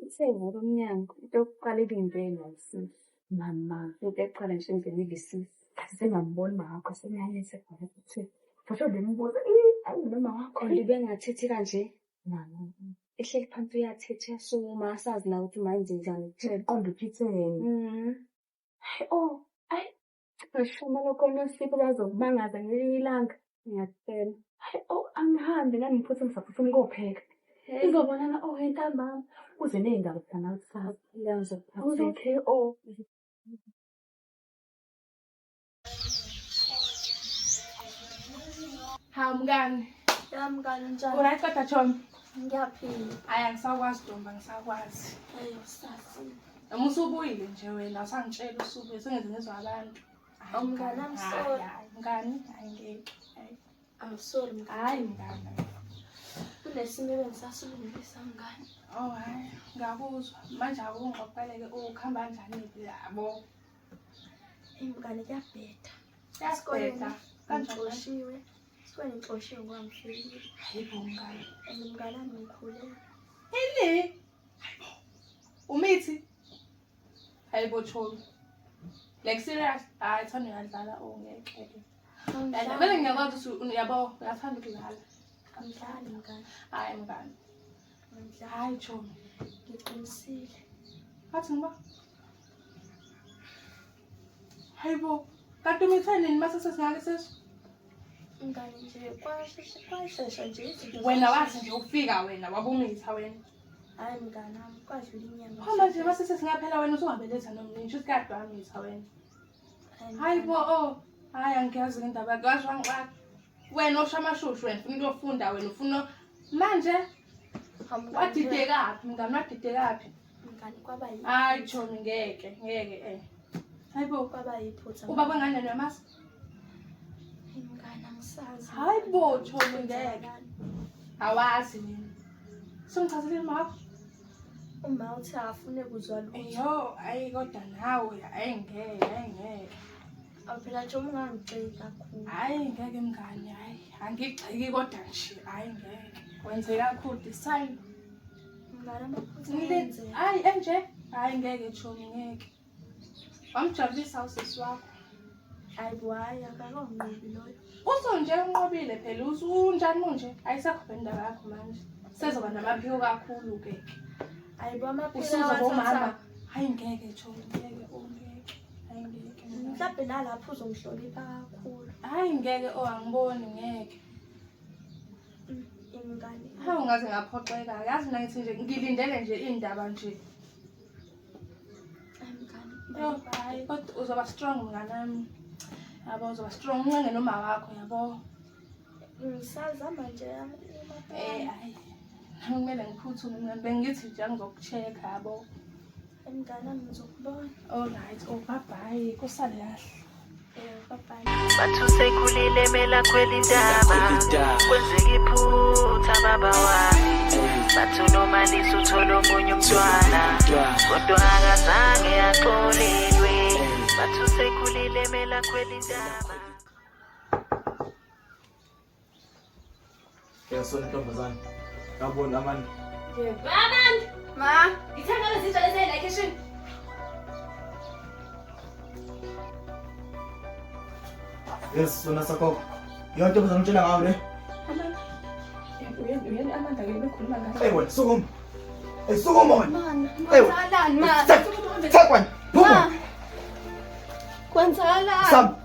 isevula umnyango into yokuqala ebimbeni ayisisi mama into eqala nje emvelile isisi sengamboni makho senyanyise khona futhi fasho bembuza ayi noma wakho bengathethi kanje ehleli phansi uyathetha yasukuma asazi na ukuthi manje njani qonda uphitheni hayi ngishoma lokho noSipho bazokubangaza ngelinye ilanga ngiyacela hayi angihambe nami ngiphuthi ngisaphuma kopheka izobonana entambama uze ney'ndaba zana kusasa lezo okay Hawu mngani Yamngani njani? Uright kodwa Chomi? Ngiyaphila. Hayi angisakwazi Ntombi angisakwazi. Ayo sasi. Noma usubuyile nje wena usangitshela usubuye sengenze ngizwa abantu. Mngani, I'm sorry. Mngani, angeke. I'm sorry mngani. Hayi mngani. Kunesimo ebengisasilungisa mngani. Oh hayi, ngiyakuzwa. Manje akungqoqeleke ukuhamba kanjani yabo. Mngani kuyabheda. Yasibheda. Kanjani? Ngixoshiwe. Sikwena ngixoshiwe ngoba ngihlelile. Hayibo mngani. Mngani wami ngikhulelwe. Ini? Hayibo. Umithi? Hayibo Chomi. Like serious? Hayi thanda uyadlala ongeke. Vele ngiyakwazi ukuthi uyabo uyathanda ukudlala. Kamdlali mngani. Hayi mngani. Hayi Chomi. Ngiqinisile. Athi ngiba? Hayibo. Kanti umithe nini mase sesingake sesu? Mngani nje kwashesha nje izinto. Wena wathi nje ufika wena wabumitha wena. Hayi mngani wami kwadlula inyanga. Hamba nje mase sesingaphela wena usungabeletha nomnini shuthi kade wamitha wena. Hayibo oh. Hayi angiyazi indaba yakho wangixaka. Wena oshamashushu wena ufuna ukufunda wena ufuna manje wadidekaphi mngani wadidekaphi? Mngani kwaba yini? Hayi Chomi ngeke. Hayibo kwaba yiphutha. ubaba ngane namazi? Mngani angisazi. Hayibo Chomi ngeke. Awazi mina. Sungichazele mama. Uma uthi afune kuzwa lo. Eyo ayi kodwa nawe ayingeke. Awuphela nje ungangiceki kakhulu. Hayi ngeke mngani hayi angigxiki kodwa nje hayi ngeke. Wenze kakhulu this time. Mngani amaphutha enze. Hayi enje hayi ngeke Chomi ngeke. Wamjabulisa usisi wakho. Hayibo hayi akakonqobi loyo. Usonje unqobile phela unjani manje? Ayisekho indaba yakho manje. Sezoba namaphiko kakhulu ke. Hayibo amaphiko Usuza bomama. Hayi ngeke Chomi ngeke ongeke. Hayi ngeke. Mhlawumbe nalapho uzongihlonipha kakhulu. Hayi ngeke angiboni ngeke. Mngani. Hawu ngaze ngaphoxeka. Yazi nayithi nje ngilindele nje indaba nje. Mngani. Hayi kodwa uzoba strong mngani wami. Yabo uzoba strong ungange noma wakho yabo. Ngisazama nje Hayi. Kumele ngiphuthume mngani bengithi nje ngizokucheck yabo. Mngani wami ngizokubona. All right. Oh bye bye. Kusale kahle. Bye bye. Bathu sekhulile mela kwelindaba kwenzeka iphutha baba wami bathu noma lisuthola omunye umntwana kodwa akazange axolelwe bathu sekhulile mela kwelindaba. Yasona ntombazane. Ngabona amani. Yebo. Amanda. Ma, ngithanda lezi zinto lezi like kitchen. Yes, sona sakho. Yonke bazongitshela ngawo le. Amanda. Uyena Amanda ke bekhuluma ngayo. Hey wena sukuma. Hey sukuma wena. Hey, kwenzakalani ma? Take one. Ma. Kwenzakalani? Sam.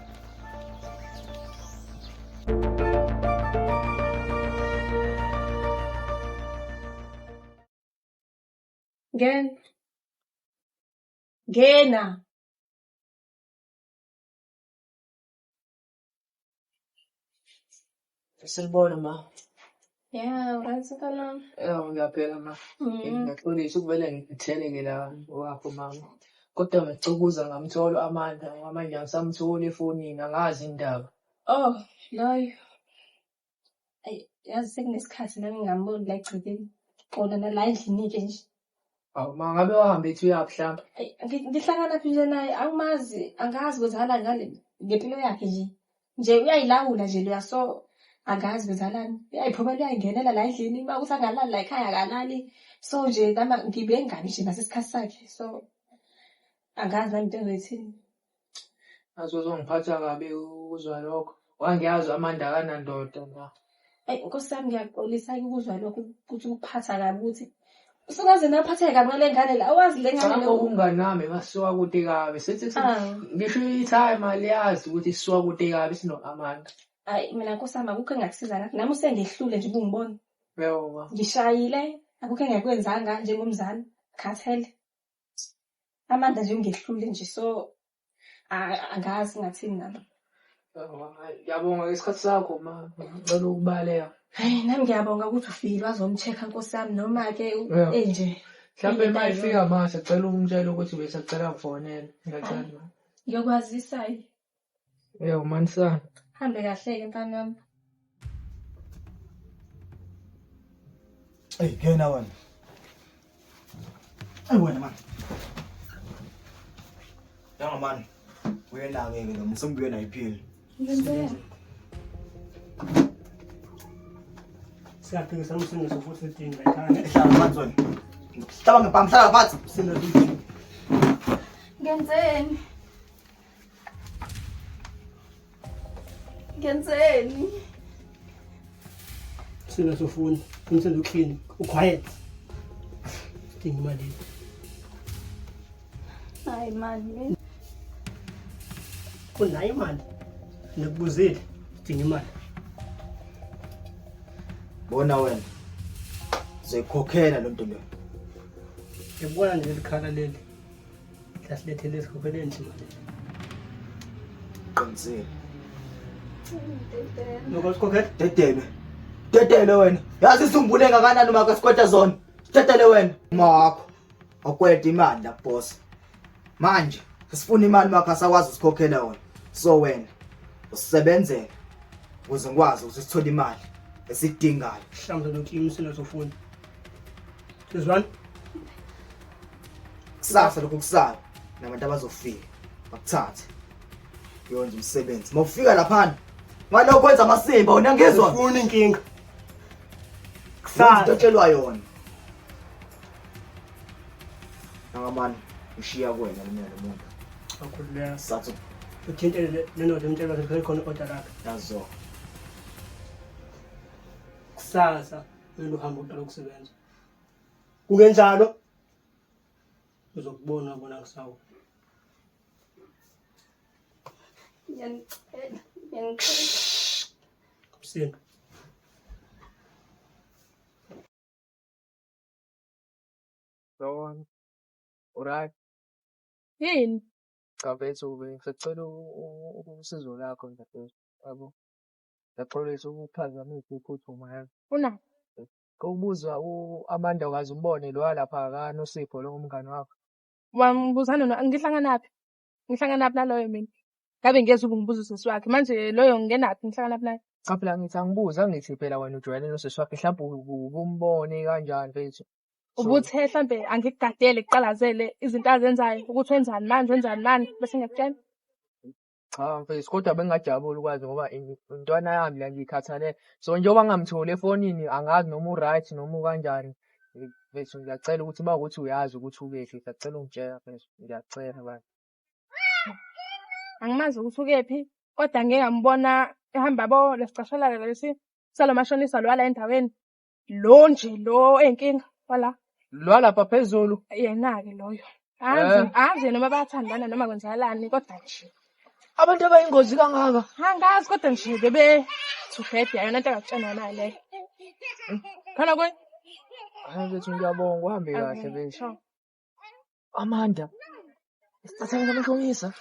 Ngena. Silibona ma. Yeah, right kana. Ngiyaphela ma. Ngiyaxolisa ukuvele ngitheleke la wakho mama. Kodwa ngicukuza ngamtholo Amanda ngamanje angisamtholi efonini angazi indaba. Oh, loyo. Ay, yazi sekunesikhathi nami ngingamboni la egcekeni. Qona la endlini nje. Awu ma ngabe wahamba ethi uyakuhlamba. Ngihlangana phi nje naye angimazi angazi kwenzakalani ngale ngempilo yakhe nje. Nje uyayilawula nje loya so angazi kwenzakalani. Uyayiphuma uyayingenela la endlini uma kuthi angalali la ekhaya akalali. So nje nama ngibe ngani nje nasesikhathi sakhe. So angazi nami into engithini. Azozongiphatha kabi ukuzwa lokho. Wangiyazi Amanda kanandoda la. Nkosi yami ngiyaxolisa ukuzwa lokho ukuthi ukuphatha kabi ukuthi usungaze naphatheke kabi ngale ngane la awazi le ngane Cha okunganami masiwa kude kabi sithi ngisho i-time aliyazi ukuthi sisuka kude kabi sino Amanda. Hayi mina Nkosi yami akukho engakusiza ngakho nami usengehlule nje ubungibona. Yebo. Ngishayile akukho engakwenzanga njengomzali khathele. Amanda nje ungehlule nje so angazi ngathini nami. Yabonga isikhathi sakho ma. Ngicela ukubaleka. Hayi nami ngiyabonga ukuthi ufikile wazomcheck Nkosi yami noma ke Yeah. nje. Mhlawumbe uma ifika mase cela umtshela ukuthi besacela kufonela. Ngiyacela. Ngiyokwazisa Yebo manisana. hambe kahle ke mfana wami. Hey, ngena wena. Hey wena man. Yanga man. Uyena-ke ke lo msumbuye nayiphila. Ngenzeni? Siyaphikisa umsebenzi futhi sidinga ekhaya. Ehlala phansi wena. Hlaba ngempama hlala phansi. Ngenzeni? Ngenzeni? Sina sofuna umsebenzi uclean, uquiet. Sidinga imali. Hayi man. Unayo imali. Ngikubuzile, sidinga imali. Bona wena. Uzayikhokhela lo nto leyo. Ngibona nje likhala leli. Lasilethele isikhokhele nje imali. Qinisile. Nokusikhokhela? Dedele wena. Yazi isumbule ngakanani uma kasikweta zona. Dedele wena. Uma wakho. Okweta imali la boss. Manje sifuna imali makha sawazi usikhokhela wona. So wena usebenzele ukuze ngikwazi ukuthi sithole imali esidingayo. Mhlawumbe lokho sina sofuna. Sizwana? Kusasa lokho kusayo nabantu abazofika bakuthathe. Yonke umsebenzi. Mawufika lapha ngalokho kwenza amasimba wena ngezwe. Ufuna inkinga. Kusasa utshelwa yona. Nangamani ushiya kuwena mina lo muntu. Akhululeka. Sathu uthintele lenodo emtshela ukuthi khona order lakhe. yazo. Kusasa wena uhamba uqala ukusebenza. Kungenjalo uzokubona bona kusawo. Ngiyanicela. Msinga. Sawona. Alright. Yini? Cha mfethu ngisacela usizo lakho mfethu. Yabo. Ngiyaqolisa ukuphazamisa iphuthuma yami. Una? Kawubuza Amanda ukazi umbone lo lapha kaNosipho lo umngane wakho. Wambuzana ngihlanganaphi? Ngihlanganaphi naloyo mina? Ngabe ngeze ukungibuza usisi wakhe. Manje loyo ngenaphi ngihlanganaphi naye? Cha phela ngithi angibuza ngithi phela wena ujwayele nosisi wakhe mhlawumbe ukumbone kanjani mfethu. Ubuthe mhlambe angikugadele kuqalazele izinto azenzayo ukuthi wenzani manje bese ngiyakutshela. Cha mfethu kodwa bengingajabula ukwazi ngoba intwana yami la ngikhathalele. So njengoba ngamtholi efonini angazi noma uright noma kanjani. Mfethu ngiyacela ukuthi mawukuthi uyazi ukuthi ukephi ngiyacela ungitshela mfethu ngiyacela bani. Angimazi ukuthi ukephi kodwa ngeke ngambona ehamba bo lesicashelala lesi salomashonisa lo wala endaweni. Lo nje lo enkinga wala. Lo lapha phezulu. Yena ke loyo. Azi noma bayathandana noma kwenzakalani kodwa nje. Abantu abayingozi kangaka. Angazi kodwa nje bebe thufede yona into akutshena nayo leyo. Khona kwe? Hayi mfethu ngiyabonga uhambe kahle mfethu. Amanda. Sithatha ngamashonisa.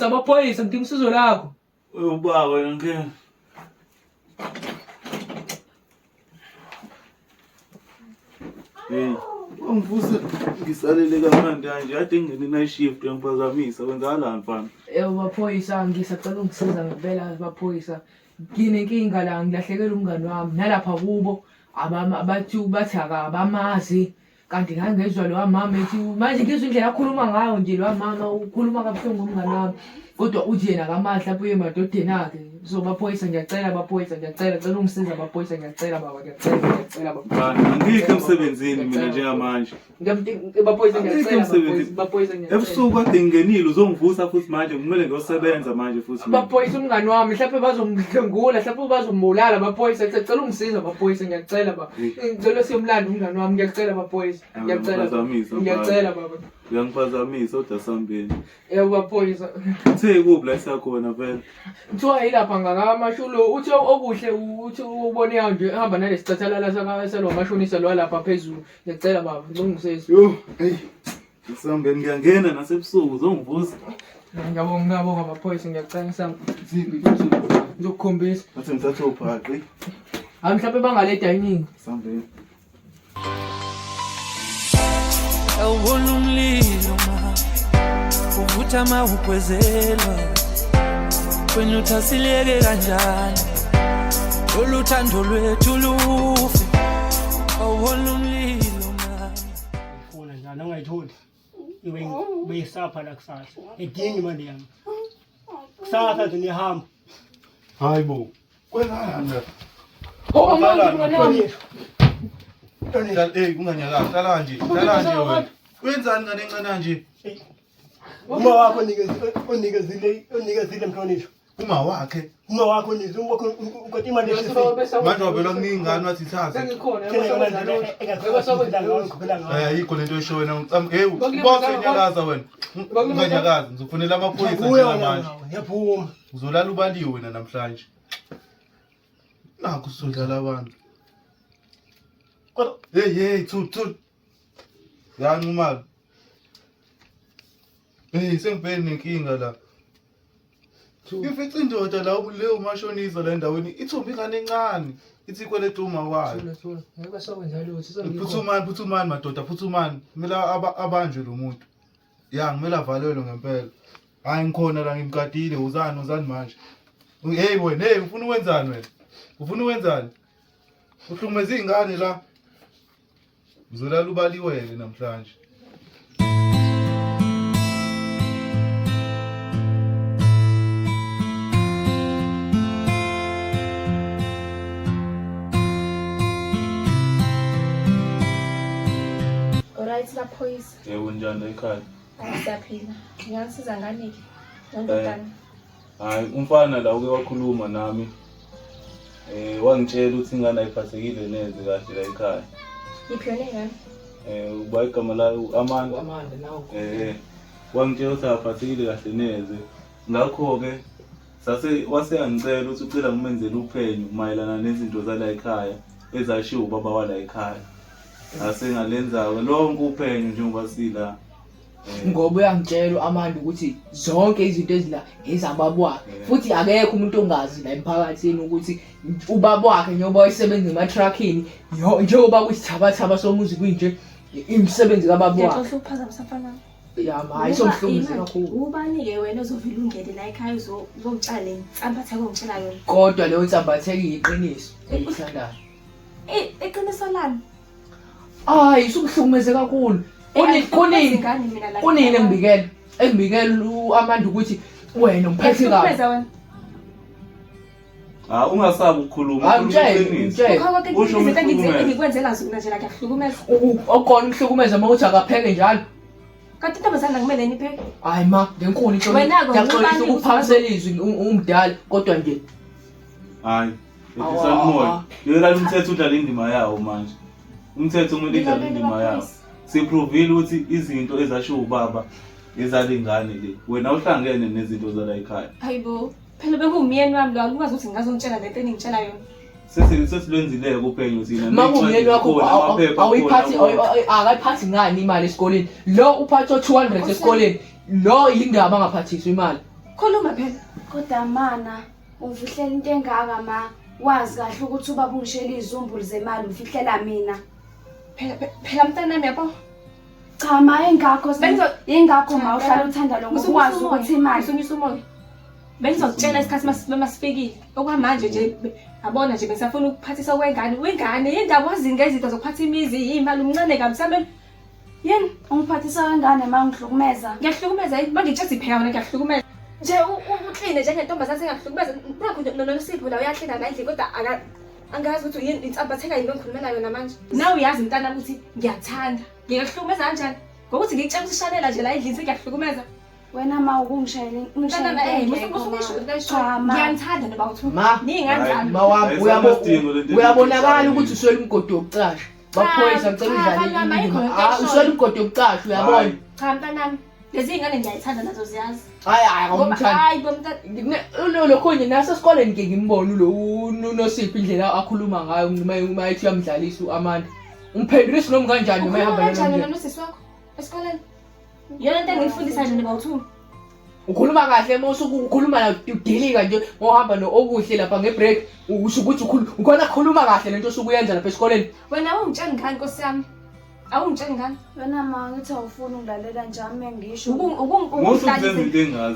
Amaphoyisa ngidinga usizo lakho. Ubaba wena ngeke. Hey, ungivusa ngisalele kamnandi kanje ade ngene night shift yangiphazamisa kwenzakalani mfana? Maphoyisa ngisacela ungisiza ngempela maphoyisa. Nginenkinga la ngilahlekela umngane wami nalapha kubo bathi abamazi kanti ngangezwa lo mama ethi manje ngizwe indlela akhuluma ngayo nje lo mama ukhuluma kabuhlungu umngane wami kodwa uthi yena kamali lapho emadodeni akhe so baphoyisa ngiyacela cela ungisiza baphoyisa ngiyacela baba ngiyacela baba ngikho emsebenzini mina njengamanje baphoyisa ngiyacela baphoyisa ebusuku kade ngingenile uzongivusa futhi manje kumele ngiyosebenza manje futhi baphoyisa umngane wami mhlawumbe bazomdlengula mhlawumbe bazombulala baphoyisa ngicela ungisiza baphoyisa ngiyacela ngicela siyomlanda umngane wami ngiyacela baphoyisa maphoyisa. Uyangiphazamisa. Ngiyacela baba. Uyangiphazamisa uDasambeni. Yebo baphoyisa. Uthe kuphi la siyakhona phela? Kuthiwa yilapha ngamashulo uthi okuhle uthi ubone nje ehamba nalesicathalala salo mashonisa lo lapha phezulu. Ngiyacela baba ngilungisise. Yo, hey. Dasambeni ngiyangena nasebusuku uzongivusa. Ngiyabonga baphoyisa ngiyacela ngisami. Ngizokukhombisa. Athi ngithathe uphaqi. Hayi mhlawumbe bangale dining. Sambeni. Awubona umlilo ma uvutha mawugwezelwa wena uthasileke kanjani oluthando lwethu lufe awubona umlilo ma ufuna njani ungayitholi iwe beyisapha la kusasa edingi imali yami kusasa nje nihamba Hayibo. Kwenzani? Oh manje Hey kunganyakazi hlala nje wena. Wenzani ngane encane nje? uma wakho onikezile mhlonishwa Uma wakhe nizo ukwathi imali manje wabelwa kuningi ngani wathi thatha. Yikho lento esho wena hey ubose nyakaza wena. Unganyakazi ngizofonela amaphoyisa njengamanje. Ngiyaphuma. Uzolala ubaliwe wena namhlanje. Nakho sizodlala abantu. Hey, thu. Yani umali. Hey, sengibhekene nenkinga la. Ngifica indoda la leyo mashonisa la endaweni ithomba ingane encane. Ithi kweleta uma wayo. Ngeke sakwenza lutho. Phuthumani madoda, phuthumani. Kumele abanjwe lo muntu. Ya, kumele avalelwe ngempela. Hayi ngikhona la ngimkadile uzani manje. Hey wena, hey ufuna uwenzani wena? Ufuna uwenzani? Uhlukumeza izingane la. Uzolala ubaliwele namhlanje. Alright laphoyisa. Yebo njani ekhaya? Siyaphila. Ngiyasiza ngani ke? Ngondodana. Hayi umfana la uke wakhuluma nami. Wangitshela ukuthi ingane ayiphathekile neze kahle la ekhaya. Iphiyone ngani? Uba igama la Amanda nawo. Wangitshela ukuthi ayiphathekile kahle neze. Ngakho ke waseyangicela ukuthi ucela ngimenzele uphenyo mayelana nezinto zala ekhaya ezashiwo ubaba wala ekhaya. Asengalenza lonke uphenyo njengoba sila. Ngoba uyangitshela Amanda ukuthi zonke izinto ezila ezababa wakhe futhi akekho umuntu ongazi la emphakathini ukuthi ubaba wakhe njengoba wayesebenza ema-truckini njengoba kuyisithabathaba somuzi kwinje imisebenzi kababa wakhe. Ngiyahluphazamisa mfana. Ya hayi somhlukumeza kakhulu. Ubani ke wena ozovela ungene la ekhaya uzongitshela insambatha ongitshela yona. Kodwa leyo nsambatha iyiqiniso engithandayo. Iqiniso lami. Hayi somhlukumeza kakhulu. Kunini engibikela uAmanda ukuthi wena umphethe kabi. Ungasabi ukukhuluma Usho ukuthi ngikwenzela zona nje la kuyahlukumeza. Okhona umhlukumeza mawuthi akapheke njalo. Kanti intombazana kumele nipheke. Hayi ma, ngenkulu into. Ngiyaxolisa ukuphakiselizwe umdala kodwa nje. Hayi, efisamoya. Yela umthetho udlala indima yawo manje. Umthetho kumele udlale indima yawo. Siprovile ukuthi izinto ezashiwo ubaba ezalingane le. Wena uhlangene nezinto zala ekhaya. Hayibo. Phela bekungumyeni wami lo ukwazi ukuthi ngazongitshela lento engitshela yona. Sesilwenzile kuphenyo thina. Mangumyeni wakho awuyiphathi akayiphathi ngani imali esikoleni. Lo uphatha 200 esikoleni. Lo indaba angaphathiswa imali. Khuluma phela. Kodwa mana uvihlela into engaka ma wazi kahle ukuthi ubaba ungishela izumbulu zemali ufihlela mina. Phela mntanami yabo. Cha ma engakho ingakho ma uhlala uthanda lokho ukwazi ukuthi imali usunyisa umoya. Bengizokutshela isikhathi masifikile. Okwamanje nje abona nje besafuna ukuphathisa wengane yindaba wazi ngezinto zokuphatha imizi imali umncane kamsambe. Yini ungiphathisa wengane ma ngihlukumeza? Ngiyahlukumeza yini manje ngithi phela wena ngiyahlukumeza. Nje ukline njengentombazana sengahlukumeza nakho noSipho la uyahlina la endle kodwa angazi ukuthi yini insambatheka yini ngikhulumela yona manje. Nawe uyazi mntana ukuthi ngiyathanda. Ngiyahlukumeza kanjani? Ngokuthi ngicela usishalela nje la endlini sengiyahlukumeza. Wena ma ukungishayela ngiyangithanda noba uthi ningani uyabonakala ukuthi uswele umgodi wokucasha baphoyisa ngicela udlale uswela umgodi yokuqasha uyabona. Cha mntanami, lezi ngane ngiyayithanda nazo ziyazi. Hayi ngomthanda. Hayi bomntana. Lokhonye naso esikoleni ngeke ngimbone lo Nosipho indlela akhuluma ngayo uma ethi uyamdlalisa uAmanda. Umphendulisi noma kanjani uma ehamba kanjani nosisi wakho esikoleni? Yona into engifundisa nje bawu2. Ukhuluma kahle mose ukukhuluma la udilika nje ngohamba nokuhle lapha ngebreak usho ukuthi ukhona khuluma kahle lento osukuyenza lapha esikoleni. Wena ungitshela ngani Nkosi yami? Awungitshela ngani? Wena ma ngithi awufuni ungilalela njalo ngisho.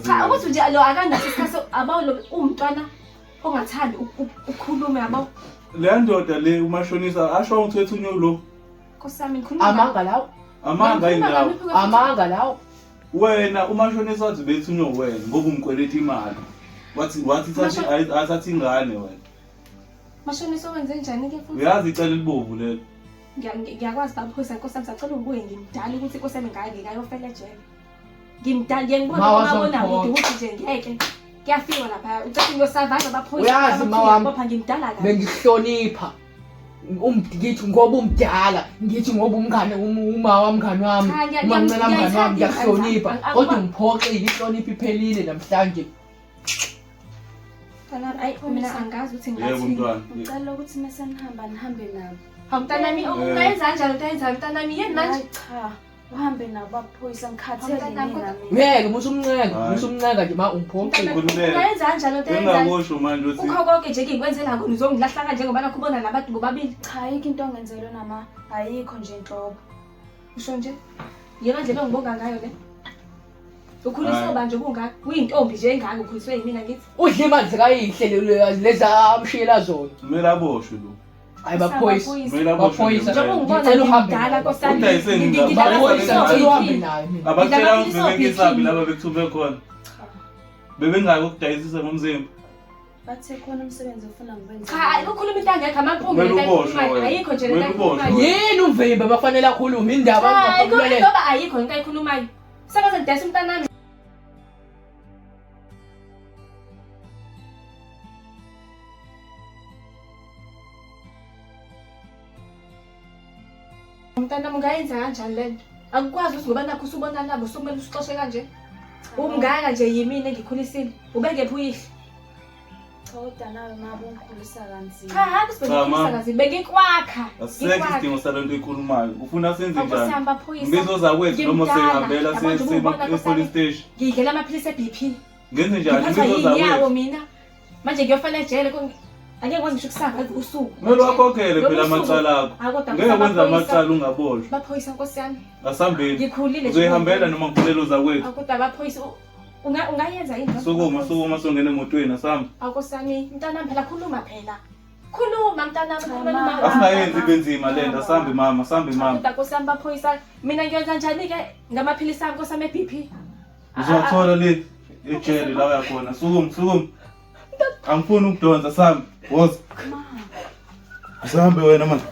Cha ukuthi nje lo akanaso isikhathi abawlo umntwana ongathandi ukukhuluma yabo. Le ndoda le umashonisa asho ukuthi unyo lo. Nkosi yami ngikhuluma. Amanga lawo. Amanga yinawo. Amanga lawo. Wena umashonisa wathi bethunywa wena ngoba umkweleta imali. Wathi asathi ingane wena. Mashonisa wenze njani ke futhi? Uyazi icala libovu lelo. Ngiyakwazi baphoyisa Nkosi yami sacela ubuye ngimdala ukuthi Nkosi yami ngayofela ejele. Ngimdala ngiyengibona ngabona ukuthi nje ngeke. Kuyafika lapha ucathi ngiyosavaza baphoyisa abaphoyisa ngimdala kahle. Bengihlonipha. Ngithi ngoba umdala ngithi ngoba umngane uma wamngane wami umamncane wamngane wami ngiyahlonipha kodwa ngiphoxile ihlonipha iphelile namhlanje. Ayi mina angazi ukuthi ngathi. Yebo mntwana. Ngicela ukuthi mase nihamba nihambe nabo. Mntanami ungayenza kanjani utayenza mntanami yini manje? Cha, uhambe nabo baphoyisa ngikhathele mina. Ngeke musumnceka nje ma ungiphoxile. Ungayenza kanjani utayenza? Engabosho manje uthi ukho konke nje ngikwenzela ngoni uzongilahla kanje ngoba nakubona nabantu bobabili. Cha ayikho into ongenzelwe nama ayikho nje inhlobo. Usho nje yena nje bengibonga ngayo le. Ukhuliswa manje kungaka uyintombi nje engaka ukhuliswe yimina ngithi. Udla imali zikayihle leza amshiyela zona. Kumele aboshwe lo. Hayi baphoyisa. Baphoyisa. Njengoba ungibona ngidala Nkosana. Uhambe naye. Abatshela ngibekisaphi laba bekuthume khona. Bebengaka ukudayisisa ngomzimba. Bathe khona umsebenzi ufuna ngiwenze. Cha, ukukhuluma into angekho amampunge ayikho nje lento ayikhulumayo. Yini umvimba bafanele akhuluma indaba ngakhululela. Ngoba ayikho into ayikhulumayo. Sakaze ngidayisa umntanami. Umntanami ungayenza kanjani lento? Akukwazi ukuthi ngoba nakho usubona nabo usumele usixoshe kanje. Umngaka nje yimini engikhulisile. Ubengephi uyihle? Kodwa nawe mabo ungikhulisa kanzima. Cha, hayi sibekhulisa kanzima. Bengikwakha. Asikho isidingo salento ekhulumayo. Ufuna senze njani? Akusihamba phoyisa. Ngizo zakwethu noma sehambela police station. Ngidlela amaphilisi eBP. Ngenze njani? Ngizo zakwethu. Mina. Manje ngiyofana ejele angeke kwazi ngisho kusanga usuku. Kumele wakhokhele phela amacala akho. Ngeke kwenza amacala ungaboshwa. Baphoyisa Nkosi yami. Asambeni. Ngikhulile. Uzoyihambela noma ngikhulelo zakwethu. Akuda baphoyisa ungayenza yini? Sukuma songena emotweni asamba. Akosami mntanami phela khuluma phela. Khuluma mntanami khuluma. Asingayenzi benzima lento asambe mama, sambe mama. Akosami baphoyisa mina ngiyenza njani ke ngamaphilisi ami Nkosami eBP? Uzothola le ejele la uyakhona. Sukuma. Angifuni ukudonsa sambe. Woza. Sambe wena manje.